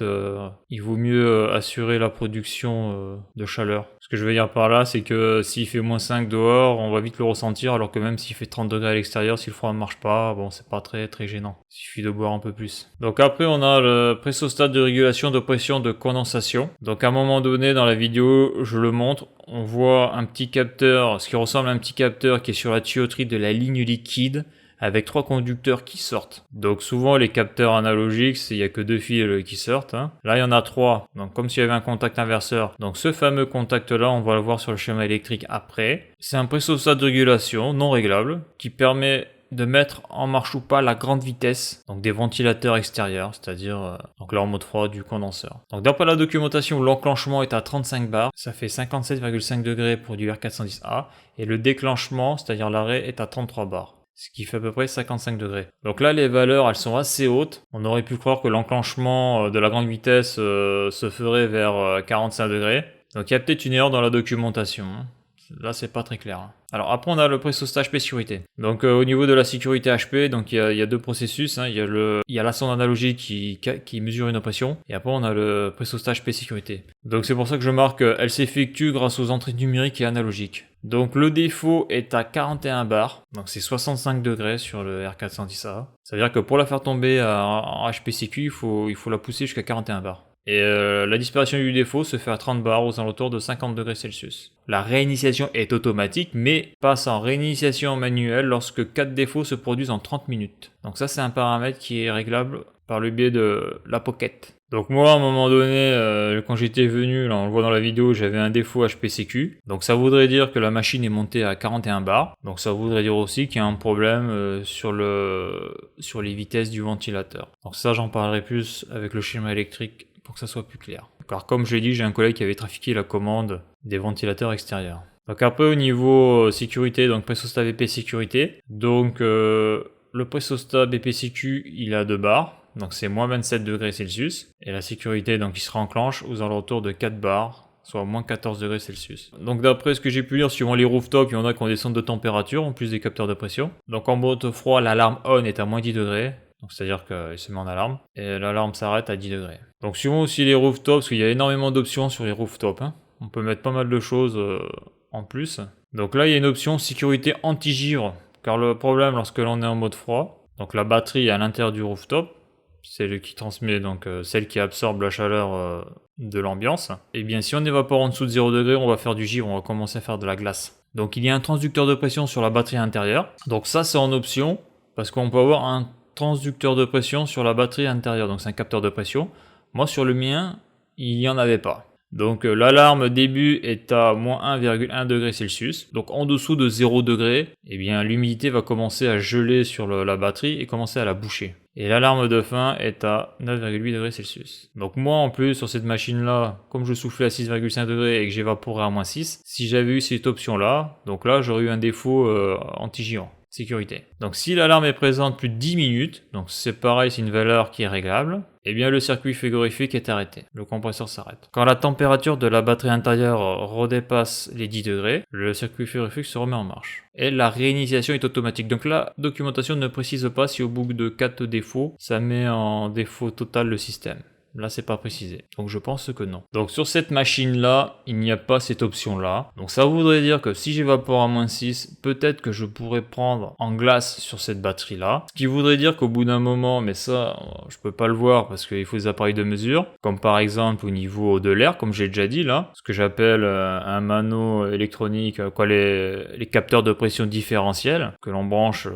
il vaut mieux assurer la production de chaleur. Ce que je veux dire par là, c'est que s'il fait moins 5 dehors, on va vite le ressentir, alors que même s'il fait 30 degrés à l'extérieur, si le froid ne marche pas, bon, c'est pas très gênant. Il suffit de boire un peu plus. Donc après, on a le pressostat de régulation de pression de condensation. Donc à un moment donné, dans la vidéo, je le montre, on voit un petit capteur, ce qui ressemble à un petit capteur qui est sur la tuyauterie de la ligne liquide, avec 3 conducteurs qui sortent. Donc souvent les capteurs analogiques, il n'y a que 2 fils qui sortent, hein. Là il y en a 3, donc comme s'il y avait un contact inverseur. Donc ce fameux contact là, on va le voir sur le schéma électrique après. C'est un pressostat de régulation non réglable qui permet de mettre en marche ou pas la grande vitesse, donc des ventilateurs extérieurs, c'est-à-dire donc là en mode froid du condenseur. Donc d'après la documentation, l'enclenchement est à 35 bars, ça fait 57,5 degrés pour du R410A, et le déclenchement, c'est-à-dire l'arrêt, est à 33 bars. Ce qui fait à peu près 55 degrés. Donc là, les valeurs, elles sont assez hautes. On aurait pu croire que l'enclenchement de la grande vitesse se ferait vers 45 degrés. Donc il y a peut-être une erreur dans la documentation. Là, c'est pas très clair. Alors après, on a le pressostat HP sécurité. Donc au niveau de la sécurité HP, donc il y a 2 processus, hein. Il y a la sonde analogique qui mesure une pression, et après on a le pressostat HP sécurité. Donc c'est pour ça que je marque elle s'effectue grâce aux entrées numériques et analogiques. Donc le défaut est à 41 bars, donc c'est 65 degrés sur le R410A. Ça veut dire que pour la faire tomber en HP sécu, il faut la pousser jusqu'à 41 bars. Et la disparition du défaut se fait à 30 bars aux alentours de 50 degrés Celsius. La réinitiation est automatique, mais passe en réinitiation manuelle lorsque 4 défauts se produisent en 30 minutes. Donc ça c'est un paramètre qui est réglable par le biais de la Pocket. Donc moi à un moment donné, quand j'étais venu, là on le voit dans la vidéo, j'avais un défaut HPCQ. Donc ça voudrait dire que la machine est montée à 41 bars. Donc ça voudrait dire aussi qu'il y a un problème sur les vitesses du ventilateur. Donc ça j'en parlerai plus avec le schéma électrique pour que ça soit plus clair. Car comme je l'ai dit, j'ai un collègue qui avait trafiqué la commande des ventilateurs extérieurs. Donc après au niveau sécurité, donc pressostat BP sécurité. Donc le pressostat BPCQ il a 2 bars. Donc c'est moins 27 degrés Celsius. Et la sécurité donc il se enclenche aux alentours de 4 bars, soit moins 14 degrés Celsius. Donc d'après ce que j'ai pu lire, suivant les rooftops, il y en a qui ont des centres de température en plus des capteurs de pression. Donc en mode froid, l'alarme on est à moins 10 degrés. Donc c'est-à-dire qu'il se met en alarme. Et l'alarme s'arrête à 10 degrés. Donc suivant aussi les rooftops, parce qu'il y a énormément d'options sur les rooftops, hein. On peut mettre pas mal de choses en plus. Donc là il y a une option sécurité anti-givre. Car le problème lorsque l'on est en mode froid, donc la batterie est à l'intérieur du rooftop, celle qui transmet, donc celle qui absorbe la chaleur de l'ambiance. Et bien si on évapore en dessous de 0 degré, on va faire du givre, on va commencer à faire de la glace. Donc il y a un transducteur de pression sur la batterie intérieure. Donc ça c'est en option, parce qu'on peut avoir un transducteur de pression sur la batterie intérieure, donc c'est un capteur de pression. Moi sur le mien, il n'y en avait pas. Donc l'alarme début est à moins 1,1 degré Celsius. Donc en dessous de 0 degré, eh bien l'humidité va commencer à geler sur la batterie et commencer à la boucher. Et l'alarme de fin est à 9,8 degrés Celsius. Donc moi en plus sur cette machine là, comme je soufflais à 6,5 degrés et que j'évaporais à moins 6, si j'avais eu cette option là, donc là j'aurais eu un défaut anti-givre. Sécurité. Donc si l'alarme est présente plus de 10 minutes, donc c'est pareil, c'est une valeur qui est réglable, eh bien le circuit frigorifique est arrêté, le compresseur s'arrête. Quand la température de la batterie intérieure redépasse les 10 degrés, le circuit frigorifique se remet en marche. Et la réinitiation est automatique. Donc la documentation ne précise pas si au bout de 4 défauts, ça met en défaut total le système. Là, c'est pas précisé. Donc, je pense que non. Donc, sur cette machine-là, il n'y a pas cette option-là. Donc, ça voudrait dire que si j'évapore à -6, peut-être que je pourrais prendre en glace sur cette batterie-là. Ce qui voudrait dire qu'au bout d'un moment, mais ça, je peux pas le voir parce qu'il faut des appareils de mesure, comme par exemple au niveau de l'air, comme j'ai déjà dit là, ce que j'appelle un mano électronique, les capteurs de pression différentielle que l'on branche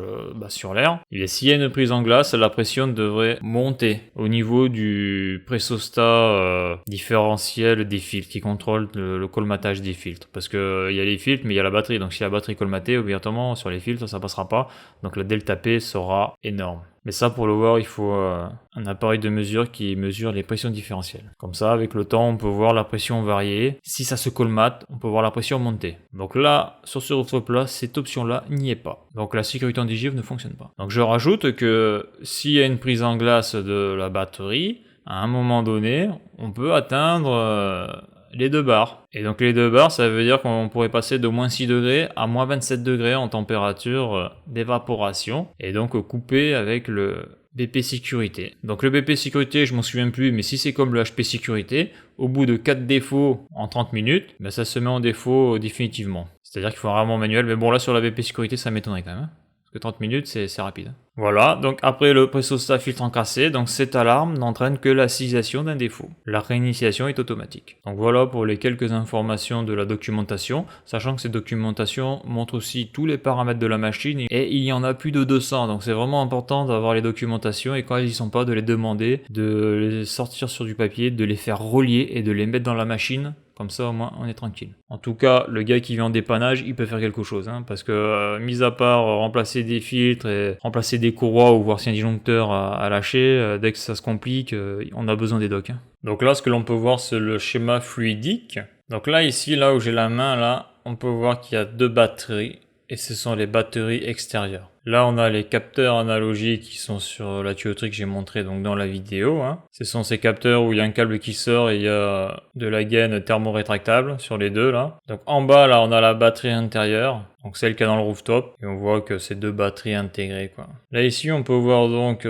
sur l'air. Et s'il y a une prise en glace, la pression devrait monter au niveau du pressostat différentiel des filtres qui contrôle le colmatage des filtres. Parce que il y a les filtres, mais il y a la batterie. Donc si la batterie est colmatée, obligatoirement sur les filtres, ça passera pas. Donc la delta P sera énorme. Mais ça, pour le voir, il faut un appareil de mesure qui mesure les pressions différentielles. Comme ça, avec le temps, on peut voir la pression varier. Si ça se colmate, on peut voir la pression monter. Donc là, sur ce rooftop-là, cette option-là n'y est pas. Donc la sécurité en digive ne fonctionne pas. Donc je rajoute que s'il y a une prise en glace de la batterie, à un moment donné, on peut atteindre les 2 bars. Et donc les 2 bars, ça veut dire qu'on pourrait passer de -6 degrés à -27 degrés en température d'évaporation. Et donc couper avec le BP sécurité. Donc le BP sécurité, je m'en souviens plus, mais si c'est comme le HP sécurité, au bout de 4 défauts en 30 minutes, ça se met en défaut définitivement. C'est-à-dire qu'il faut vraiment manuel. Mais bon, là sur la BP sécurité, ça m'étonnerait quand même. Parce que 30 minutes, c'est rapide. Voilà, donc après le pressostat filtre encassé, donc cette alarme n'entraîne que la signalisation d'un défaut. La réinitialisation est automatique. Donc voilà pour les quelques informations de la documentation, sachant que cette documentation montre aussi tous les paramètres de la machine et il y en a plus de 200, donc c'est vraiment important d'avoir les documentations et quand ils y sont pas, de les demander, de les sortir sur du papier, de les faire relier et de les mettre dans la machine. Comme ça, au moins, on est tranquille. En tout cas, le gars qui vient en dépannage, il peut faire quelque chose. Parce que, mis à part remplacer des filtres et remplacer des courroies ou voir si un disjoncteur à lâcher, dès que ça se complique, on a besoin des docs. Donc là, ce que l'on peut voir, c'est le schéma fluidique. Donc là, ici, là où j'ai la main, là, on peut voir qu'il y a 2 batteries. Et ce sont les batteries extérieures. Là, on a les capteurs analogiques qui sont sur la tuyauterie que j'ai montré donc dans la vidéo. Ce sont ces capteurs où il y a un câble qui sort et il y a de la gaine thermorétractable sur les deux là. Donc en bas là, on a la batterie intérieure, donc celle qu'il y a dans le rooftop. Et on voit que c'est 2 batteries intégrées quoi. Là ici, on peut voir donc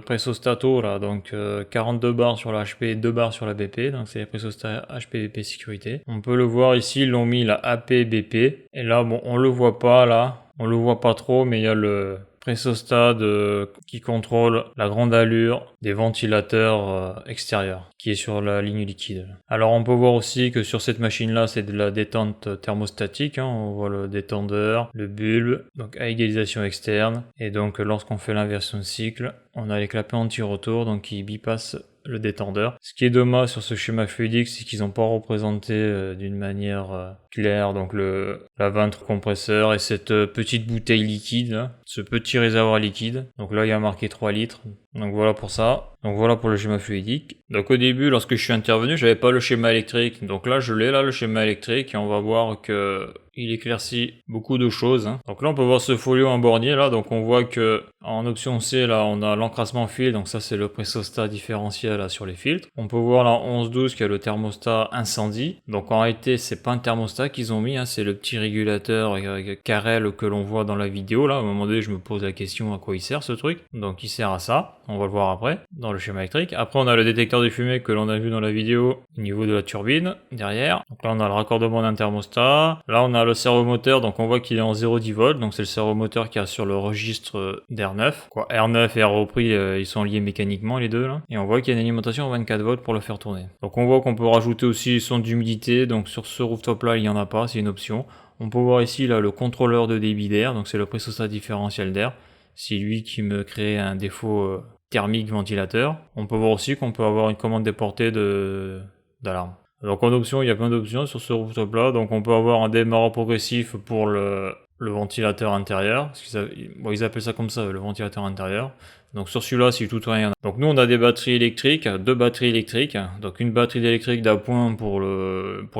pressostato là, donc 42 bars sur la HP et 2 bars sur la BP. Donc c'est les pressostats HP BP sécurité. On peut le voir ici, ils l'ont mis la AP BP. Et là, bon, on le voit pas là. On le voit pas trop, mais il y a le pressostat qui contrôle la grande allure des ventilateurs extérieurs, qui est sur la ligne liquide. Alors on peut voir aussi que sur cette machine-là, c'est de la détente thermostatique. On voit le détendeur, le bulbe, donc à égalisation externe. Et donc lorsqu'on fait l'inversion de cycle, on a les clapets anti-retour, donc qui bypassent le détendeur. Ce qui est dommage sur ce schéma fluidique, c'est qu'ils n'ont pas représenté d'une manière claire donc la ventre compresseur et cette petite bouteille liquide, là, ce petit réservoir liquide. Donc là, il y a marqué 3 litres. Donc voilà pour ça. Donc voilà pour le schéma fluidique. Donc au début, lorsque je suis intervenu, j'avais pas le schéma électrique. Donc là, je l'ai là, le schéma électrique, et on va voir que il éclaircit beaucoup de choses. Donc là, on peut voir ce folio en bornier là. Donc on voit que en option C là, on a l'encrassement fil. Donc ça, c'est le pressostat différentiel là sur les filtres. On peut voir là 11-12 qui a le thermostat incendie. Donc en réalité, c'est pas un thermostat qu'ils ont mis, c'est le petit régulateur Carrel que l'on voit dans la vidéo là. À un moment donné, je me pose la question à quoi il sert ce truc. Donc il sert à ça. On va le voir après dans le schéma électrique. Après, on a le détecteur de fumée que l'on a vu dans la vidéo au niveau de la turbine derrière. Donc là, on a le raccordement d'un thermostat. Là, on a le servomoteur. Donc on voit qu'il est en 0,10 volts. Donc c'est le servomoteur qui est sur le registre d'R9. R9 et R repris, ils sont liés mécaniquement les deux là. Et on voit qu'il y a une alimentation en 24 volts pour le faire tourner. Donc on voit qu'on peut rajouter aussi sonde d'humidité. Donc sur ce rooftop là, il n'y en a pas, c'est une option. On peut voir ici là le contrôleur de débit d'air. Donc c'est le pressostat différentiel d'air. C'est lui qui me crée un défaut thermique ventilateur. On peut voir aussi qu'on peut avoir une commande déportée d'alarme. Donc en option, il y a plein d'options sur ce rooftop là. Donc on peut avoir un démarrage progressif pour le ventilateur intérieur. Ils appellent ça comme ça, le ventilateur intérieur. Donc sur celui-là, c'est tout ou rien. Donc nous, on a des batteries électriques, 2 batteries électriques. Donc une batterie électrique d'appoint pour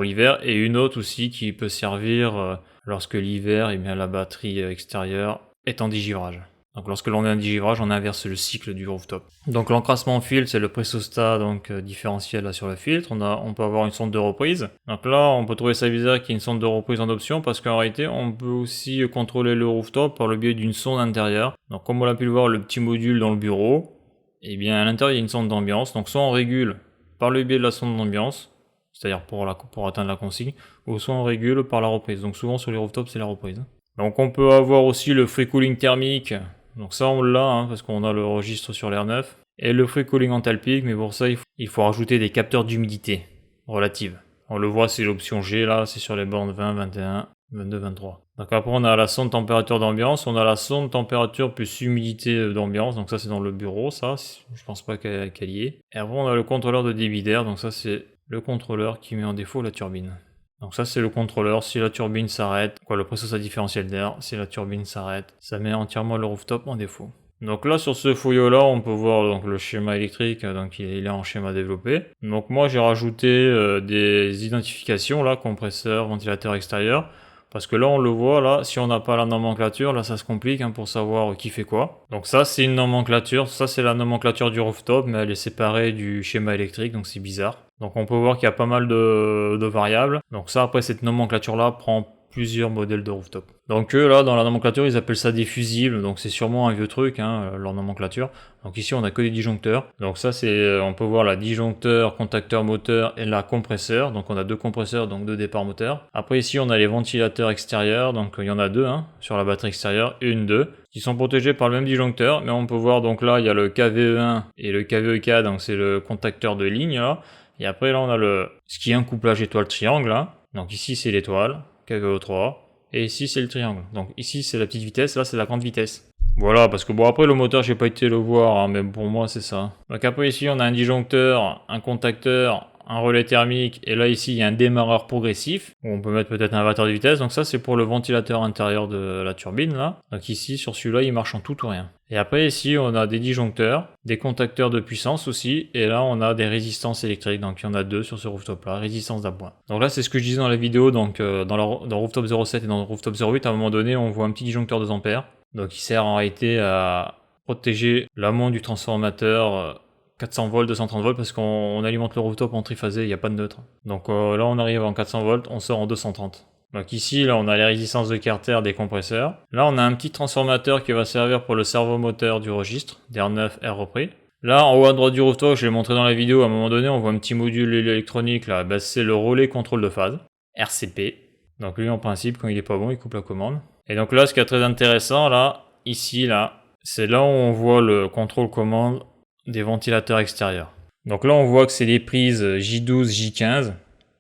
l'hiver et une autre aussi qui peut servir lorsque l'hiver, la batterie extérieure est en digivrage. Donc lorsque l'on est en digivrage, on inverse le cycle du rooftop. Donc l'encrassement en filtre, c'est le pressostat différentiel là sur le filtre. On peut avoir une sonde de reprise. Donc là, on peut trouver ça bizarre qu'il y ait une sonde de reprise en option parce qu'en réalité, on peut aussi contrôler le rooftop par le biais d'une sonde intérieure. Donc comme on a pu le voir, le petit module dans le bureau. et bien à l'intérieur il y a une sonde d'ambiance, donc soit on régule par le biais de la sonde d'ambiance, c'est-à-dire pour atteindre la consigne, ou soit on régule par la reprise. Donc souvent sur les rooftops c'est la reprise. Donc on peut avoir aussi le free cooling thermique, donc ça on l'a hein, parce qu'on a le registre sur l'air neuf, et le free cooling enthalpique, mais pour ça il faut rajouter des capteurs d'humidité relative. On le voit, c'est l'option G là, c'est sur les bornes 20, 21, 22, 23. Donc après on a la sonde température d'ambiance, on a la sonde température plus humidité d'ambiance, donc ça c'est dans le bureau, ça, je pense pas qu'elle y est. Et après on a le contrôleur de débit d'air, donc ça c'est le contrôleur qui met en défaut la turbine. Donc ça c'est le contrôleur, si la turbine s'arrête, le pressostat différentiel d'air, si la turbine s'arrête, ça met entièrement le rooftop en défaut. Donc là sur ce folio là on peut voir donc le schéma électrique, donc il est en schéma développé. Donc moi j'ai rajouté des identifications là, compresseur, ventilateur extérieur. Parce que là on le voit, là si on n'a pas la nomenclature, là ça se complique hein, pour savoir qui fait quoi. Donc ça c'est une nomenclature, ça c'est la nomenclature du rooftop, mais elle est séparée du schéma électrique, donc c'est bizarre. Donc on peut voir qu'il y a pas mal de variables. Donc ça après cette nomenclature là prend plusieurs modèles de rooftop. Donc eux là dans la nomenclature ils appellent ça des fusibles, donc c'est sûrement un vieux truc hein, leur nomenclature. Donc ici on a que des disjoncteurs. Donc ça c'est, on peut voir la disjoncteur, contacteur moteur et la compresseur. Donc on a deux compresseurs, donc deux départs moteurs. Après ici on a les ventilateurs extérieurs, donc il y en a deux hein, sur la batterie extérieure, une, deux, qui sont protégés par le même disjoncteur. Mais on peut voir donc là il y a le KVE1 et le KVEK, donc c'est le contacteur de ligne là. Et après là on a ce qui est un couplage étoile triangle là. Donc ici c'est l'étoile, KVE3, et ici c'est le triangle. Donc ici c'est la petite vitesse, là c'est la grande vitesse. Voilà, parce que bon après le moteur j'ai pas été le voir, hein, mais pour moi c'est ça. Donc après ici on a un disjoncteur, un contacteur, un relais thermique, et là ici il y a un démarreur progressif, où on peut mettre peut-être un variateur de vitesse, donc ça c'est pour le ventilateur intérieur de la turbine là. Donc ici sur celui-là il marche en tout ou rien. Et après ici on a des disjoncteurs, des contacteurs de puissance aussi, et là on a des résistances électriques, donc il y en a deux sur ce rooftop là, résistance d'appoint. Donc là c'est ce que je disais dans la vidéo, donc dans rooftop 07 et dans rooftop 08, à un moment donné on voit un petit disjoncteur 2 ampères, donc il sert en réalité à protéger l'amont du transformateur 400 volts, 230 volts, parce qu'on alimente le rooftop en triphasé, il n'y a pas de neutre. Donc là on arrive en 400 volts, on sort en 230. Donc ici, là, on a les résistances de Carter des compresseurs. Là, on a un petit transformateur qui va servir pour le servomoteur du registre, d'air neuf, air repris. Là, en haut à droite du rooftop, je l'ai montré dans la vidéo, à un moment donné, on voit un petit module électronique, là, c'est le relais contrôle de phase, RCP. Donc lui, en principe, quand il est pas bon, il coupe la commande. Et donc là, ce qui est très intéressant, là, ici, là, c'est là où on voit le contrôle-commande des ventilateurs extérieurs. Donc là, on voit que c'est les prises J12, J15.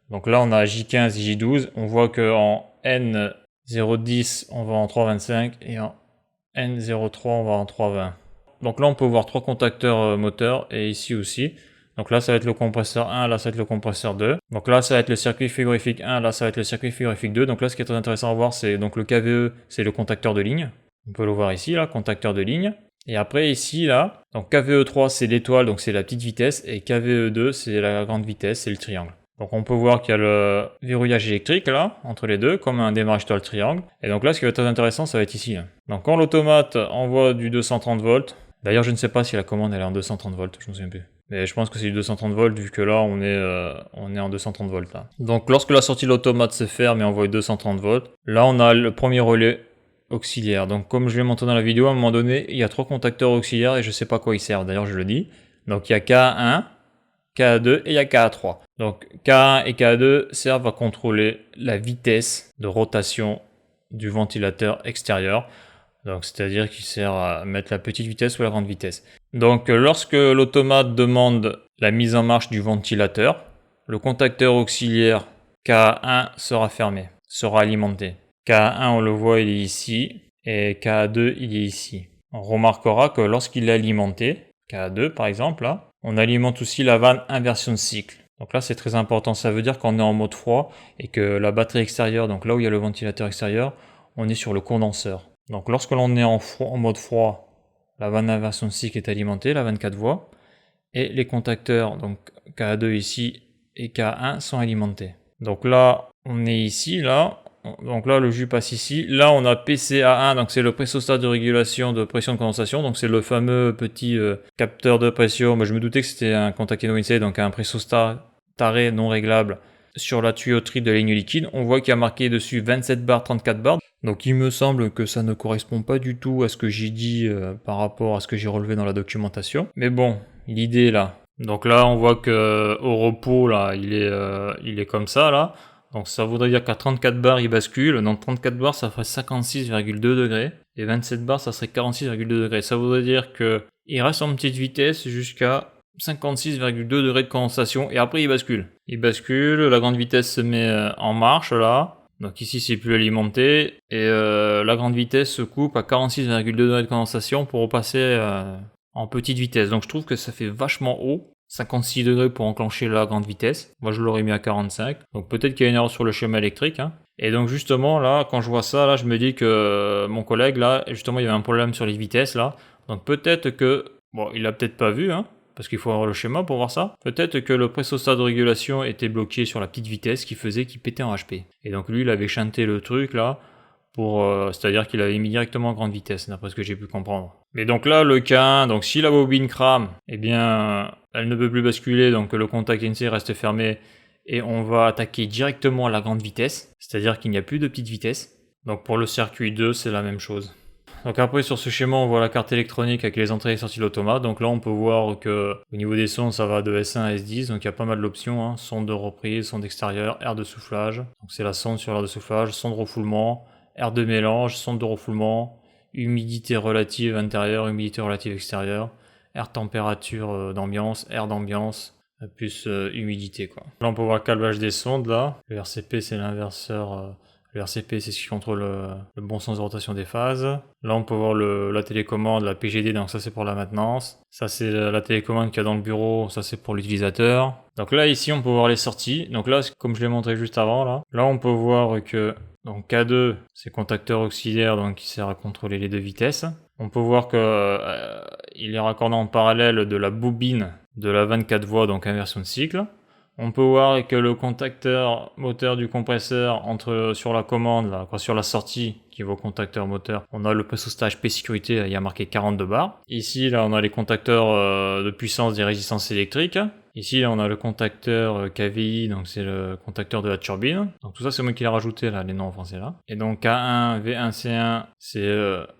Donc là, on a J15, J12. On voit qu'en N010, on va en 3.25 et en N03, on va en 3.20. Donc là, on peut voir trois contacteurs moteurs et ici aussi. Donc là, ça va être le compresseur 1, là, ça va être le compresseur 2. Donc là, ça va être le circuit frigorifique 1, là, ça va être le circuit frigorifique 2. Donc là, ce qui est très intéressant à voir, c'est donc le KVE, c'est le contacteur de ligne. On peut le voir ici, là, contacteur de ligne. Et après, ici, là, donc KVE3, c'est l'étoile, donc c'est la petite vitesse. Et KVE2, c'est la grande vitesse, c'est le triangle. Donc on peut voir qu'il y a le verrouillage électrique là, entre les deux, comme un démarrage étoile triangle. Et donc là, ce qui va être très intéressant, ça va être ici. Là. Donc quand l'automate envoie du 230 volts, d'ailleurs je ne sais pas si la commande elle est en 230 volts, je ne me souviens plus. Mais je pense que c'est du 230 volts vu que là on est en 230 volts là. Donc lorsque la sortie de l'automate se ferme et envoie 230 volts, là on a le premier relais auxiliaire. Donc comme je l'ai montré dans la vidéo, à un moment donné, il y a trois contacteurs auxiliaires et je ne sais pas à quoi ils servent, d'ailleurs je le dis. Donc il y a KA1, KA2 et il y a KA3. Donc KA1 et KA2 servent à contrôler la vitesse de rotation du ventilateur extérieur. Donc c'est-à-dire qu'il sert à mettre la petite vitesse ou la grande vitesse. Donc lorsque l'automate demande la mise en marche du ventilateur, le contacteur auxiliaire KA1 sera fermé, sera alimenté. KA1 on le voit, il est ici, et KA2 il est ici. On remarquera que lorsqu'il est alimenté, KA2 par exemple là, on alimente aussi la vanne inversion de cycle. Donc là c'est très important, ça veut dire qu'on est en mode froid et que la batterie extérieure, donc là où il y a le ventilateur extérieur, on est sur le condenseur. Donc lorsque l'on est en mode froid, la vanne inversion de cycle est alimentée, la 24 voies, et les contacteurs, donc KA2 ici et KA1 sont alimentés. Donc là on est ici, là. Donc là le jus passe ici, là on a PCA1, donc c'est le pressostat de régulation de pression de condensation, donc c'est le fameux petit capteur de pression, mais je me doutais que c'était un contact no inside, donc un pressostat taré non réglable sur la tuyauterie de la ligne liquide. On voit qu'il y a marqué dessus 27 bars, 34 bars, Donc il me semble que ça ne correspond pas du tout à ce que j'ai dit par rapport à ce que j'ai relevé dans la documentation. Mais bon, l'idée là. Donc là on voit que au repos là, il est comme ça là. Donc ça voudrait dire qu'à 34 bars il bascule. Donc 34 bars ça ferait 56,2 degrés. Et 27 bars ça serait 46,2 degrés. Ça voudrait dire que il reste en petite vitesse jusqu'à 56,2 degrés de condensation et après il bascule. Il bascule, la grande vitesse se met en marche là. Donc ici c'est plus alimenté et la grande vitesse se coupe à 46,2 degrés de condensation pour repasser en petite vitesse. Donc je trouve que ça fait vachement haut. 56 degrés pour enclencher la grande vitesse. Moi je l'aurais mis à 45. Donc peut-être qu'il y a une erreur sur le schéma électrique. Hein. Et donc justement là, quand je vois ça, là je me dis que mon collègue là, justement il y avait un problème sur les vitesses là. Donc peut-être que, bon il l'a peut-être pas vu, hein, parce qu'il faut avoir le schéma pour voir ça. Peut-être que le pressostat de régulation était bloqué sur la petite vitesse qui faisait qu'il pétait en HP. Et donc lui il avait chanté le truc là. C'est-à-dire qu'il avait mis directement en grande vitesse, d'après ce que j'ai pu comprendre. Mais donc là, le cas 1, donc si la bobine crame, eh bien, elle ne peut plus basculer, donc le contact NC reste fermé, et on va attaquer directement à la grande vitesse, c'est-à-dire qu'il n'y a plus de petite vitesse. Donc pour le circuit 2, c'est la même chose. Donc après, sur ce schéma, on voit la carte électronique avec les entrées et sorties de l'automate. Donc là, on peut voir que au niveau des sons, ça va de S1 à S10. Donc il y a pas mal d'options, hein. Sonde de reprise, sonde d'extérieur, air de soufflage. Donc c'est la sonde sur l'air de soufflage, sonde de refoulement, air de mélange, sonde de refoulement, humidité relative intérieure, humidité relative extérieure, air température d'ambiance, air d'ambiance, plus humidité quoi. Là on peut voir le câblage des sondes là. Le RCP c'est l'inverseur. Le RCP c'est ce qui contrôle le bon sens de rotation des phases. Là on peut voir la télécommande, la PGD, donc ça c'est pour la maintenance. Ça c'est la télécommande qu'il y a dans le bureau, ça c'est pour l'utilisateur. Donc là ici on peut voir les sorties. Donc là comme je l'ai montré juste avant là on peut voir que donc K2 c'est contacteur auxiliaire donc qui sert à contrôler les deux vitesses. On peut voir que il est raccordé en parallèle de la bobine de la 24 voies donc inversion de cycle. On peut voir que le contacteur moteur du compresseur sur la commande, là, sur la sortie qui va au contacteur moteur, on a le pressostat HP sécurité, il y a marqué 42 bars. Ici, là, on a les contacteurs de puissance des résistances électriques. Ici, là, on a le contacteur KVI, donc c'est le contacteur de la turbine. Donc tout ça, c'est moi qui l'ai rajouté, là, les noms en français, là. Et donc K1, V1, C1, c'est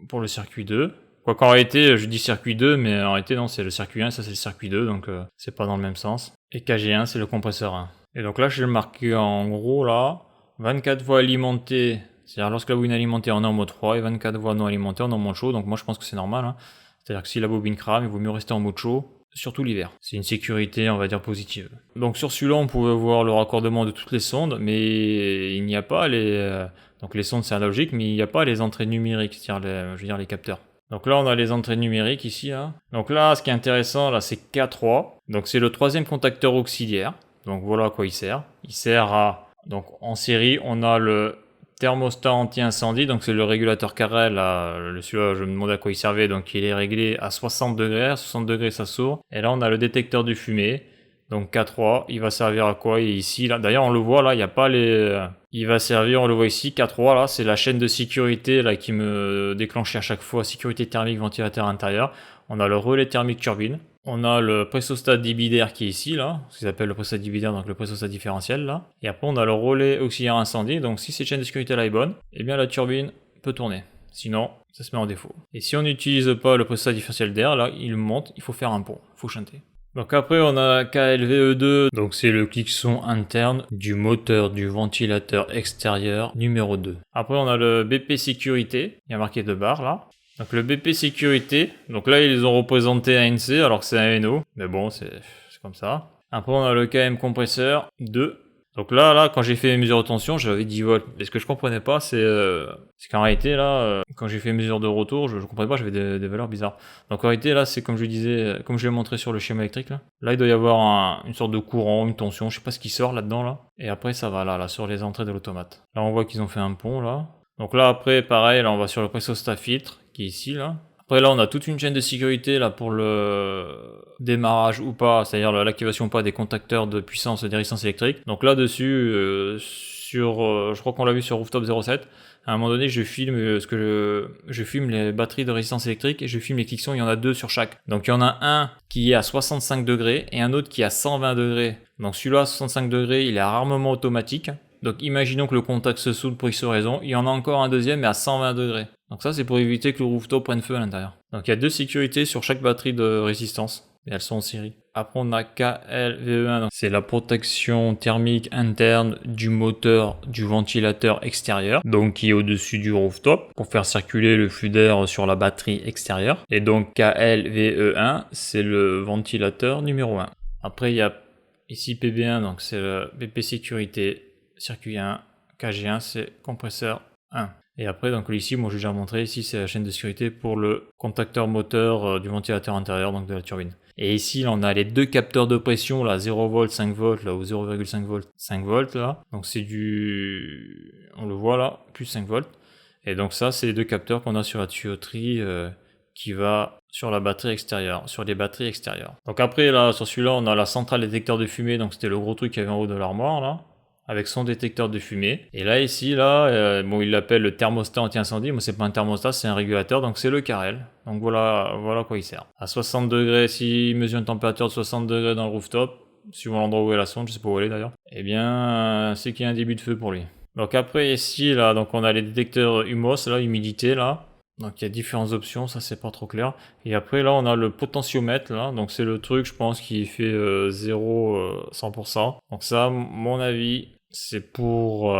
pour le circuit 2. Quoi qu'en réalité, je dis circuit 2, mais en réalité, non, c'est le circuit 1, ça c'est le circuit 2, donc c'est pas dans le même sens. Et KG1, c'est le compresseur 1. Et donc là, je l'ai marqué en gros, là, 24 voies alimentées, c'est-à-dire lorsque la bobine est alimentée, on est en mode froid, et 24 voies non alimentées, on est en mode chaud, donc moi je pense que c'est normal. Hein. C'est-à-dire que si la bobine crame, il vaut mieux rester en mode chaud, surtout l'hiver. C'est une sécurité, on va dire, positive. Donc sur celui-là, on pouvait voir le raccordement de toutes les sondes, mais il n'y a pas donc les sondes, c'est analogique, mais il n'y a pas les entrées numériques, c'est-à-dire les capteurs. Donc là, on a les entrées numériques ici. Là. Donc là, ce qui est intéressant, là, c'est K3. Donc c'est le troisième contacteur auxiliaire. Donc voilà à quoi il sert. Il sert à... Donc en série, on a le thermostat anti-incendie. Donc c'est le régulateur carré. Là, celui-là, je me demandais à quoi il servait. Donc il est réglé à 60 degrés. À 60 degrés, ça s'ouvre. Et là, on a le détecteur de fumée. Donc K3, il va servir à quoi? Et ici, là, d'ailleurs, on le voit, là, il n'y a pas les... Il va servir, on le voit ici, K3, là, c'est la chaîne de sécurité, là, qui me déclenche à chaque fois, sécurité thermique, ventilateur intérieur. On a le relais thermique turbine. On a le pressostat débit d'air qui est ici, là, ce qu'ils appellent le pressostat débit d'air, donc le pressostat différentiel, là. Et après, on a le relais auxiliaire incendie, donc si cette chaîne de sécurité-là est bonne, eh bien, la turbine peut tourner. Sinon, ça se met en défaut. Et si on n'utilise pas le pressostat différentiel d'air, là, il monte, il faut faire un pont, il faut chanter. Donc après on a KLVE2, donc c'est le cliqueson interne du moteur du ventilateur extérieur numéro 2. Après on a le BP sécurité, il y a marqué 2 barres là. Donc le BP sécurité, donc là ils ont représenté ANC alors que c'est un NO, mais bon c'est comme ça. Après on a le KM compresseur 2. Donc là, quand j'ai fait mes mesures de tension, j'avais 10 volts. Et ce que je comprenais pas, c'est qu'en réalité, là, quand j'ai fait mes mesures de retour, je comprenais pas, j'avais des valeurs bizarres. Donc en réalité, là, c'est comme je disais, comme je l'ai montré sur le schéma électrique, là. Là, il doit y avoir une sorte de courant, une tension, je sais pas ce qui sort là-dedans, là. Et après, ça va là, sur les entrées de l'automate. Là, on voit qu'ils ont fait un pont, là. Donc là, après, pareil, là, on va sur le pressostat filtre, qui est ici, là. Après là on a toute une chaîne de sécurité là pour le démarrage ou pas, c'est-à-dire l'activation ou pas des contacteurs de puissance des résistances électriques. Donc là dessus, je crois qu'on l'a vu sur Rooftop 07, à un moment donné je filme je filme les batteries de résistance électrique et je filme les cliquetions, il y en a 2 sur chaque. Donc il y en a un qui est à 65 degrés et un autre qui est à 120 degrés. Donc celui-là à 65 degrés il est à armement automatique. Donc imaginons que le contact se soude pour X raison, il y en a encore un deuxième mais à 120 degrés. Donc ça c'est pour éviter que le rooftop prenne feu à l'intérieur. Donc il y a 2 sécurités sur chaque batterie de résistance, et elles sont en série. Après on a KLVE1, c'est la protection thermique interne du moteur du ventilateur extérieur, donc qui est au-dessus du rooftop, pour faire circuler le flux d'air sur la batterie extérieure. Et donc KLVE1, c'est le ventilateur numéro 1. Après il y a ici PB1, donc c'est le BP sécurité, circuit 1, KG1 c'est compresseur 1. Et après, donc ici, moi j'ai déjà montré, ici c'est la chaîne de sécurité pour le contacteur moteur du ventilateur intérieur, donc de la turbine. Et ici, là, on a les 2 capteurs de pression, là, 0 V, 5 V, là, ou 0,5 V, 5 V, là. Donc c'est on le voit là, plus 5 V. Et donc ça, c'est les 2 capteurs qu'on a sur la tuyauterie qui va sur la batterie extérieure, sur les batteries extérieures. Donc après, là, sur celui-là, on a la centrale détecteur de fumée, donc c'était le gros truc qu'il y avait en haut de l'armoire, là, avec son détecteur de fumée. Et là, ici, là, bon, il l'appelle le thermostat anti-incendie. Moi, c'est pas un thermostat, c'est un régulateur, donc c'est le Carrel. Donc voilà à quoi il sert. À 60 degrés, s'il mesure une température de 60 degrés dans le rooftop, suivant l'endroit où est la sonde, je sais pas où elle est d'ailleurs, eh bien, c'est qu'il y a un début de feu pour lui. Donc après, ici, là, donc on a les détecteurs HUMOS, là, humidité, là. Donc il y a différentes options, ça c'est pas trop clair. Et après là on a le potentiomètre là, donc c'est le truc je pense qui fait 100%. Donc ça, mon avis, c'est pour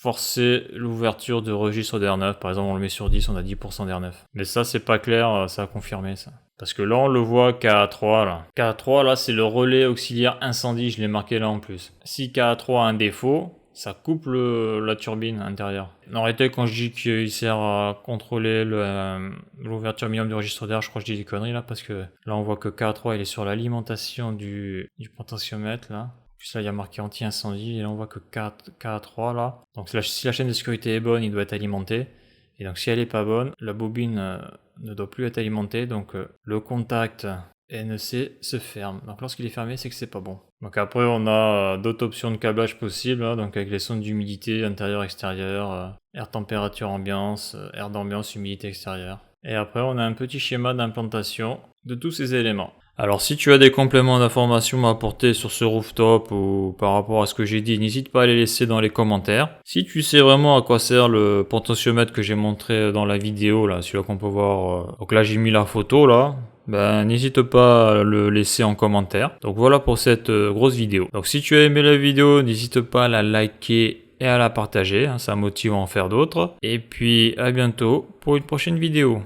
forcer l'ouverture de registre d'air neuf. Par exemple on le met sur 10, on a 10% d'air neuf. Mais ça c'est pas clair, ça a confirmé ça. Parce que là on le voit KA3 là. KA3 là c'est le relais auxiliaire incendie, je l'ai marqué là en plus. Si KA3 a un défaut, ça coupe la turbine intérieure. En réalité, quand je dis qu'il sert à contrôler l'ouverture minimum du registre d'air, je crois que je dis des conneries là, parce que là on voit que K3 il est sur l'alimentation du potentiomètre là. Puis là il y a marqué anti-incendie, et là on voit que K3 là. Donc si la chaîne de sécurité est bonne, il doit être alimenté. Et donc si elle est pas bonne, la bobine ne doit plus être alimentée, donc le contact NEC se ferme. Donc lorsqu'il est fermé, c'est que c'est pas bon. Donc après on a d'autres options de câblage possibles, hein, donc avec les sondes d'humidité intérieure, extérieure, air température ambiance, air d'ambiance, humidité extérieure. Et après on a un petit schéma d'implantation de tous ces éléments. Alors si tu as des compléments d'information à apporter sur ce rooftop ou par rapport à ce que j'ai dit, n'hésite pas à les laisser dans les commentaires. Si tu sais vraiment à quoi sert le potentiomètre que j'ai montré dans la vidéo, là, celui-là qu'on peut voir, donc là j'ai mis la photo là, ben n'hésite pas à le laisser en commentaire. Donc voilà pour cette grosse vidéo. Donc si tu as aimé la vidéo, n'hésite pas à la liker et à la partager, hein, ça motive à en faire d'autres. Et puis à bientôt pour une prochaine vidéo.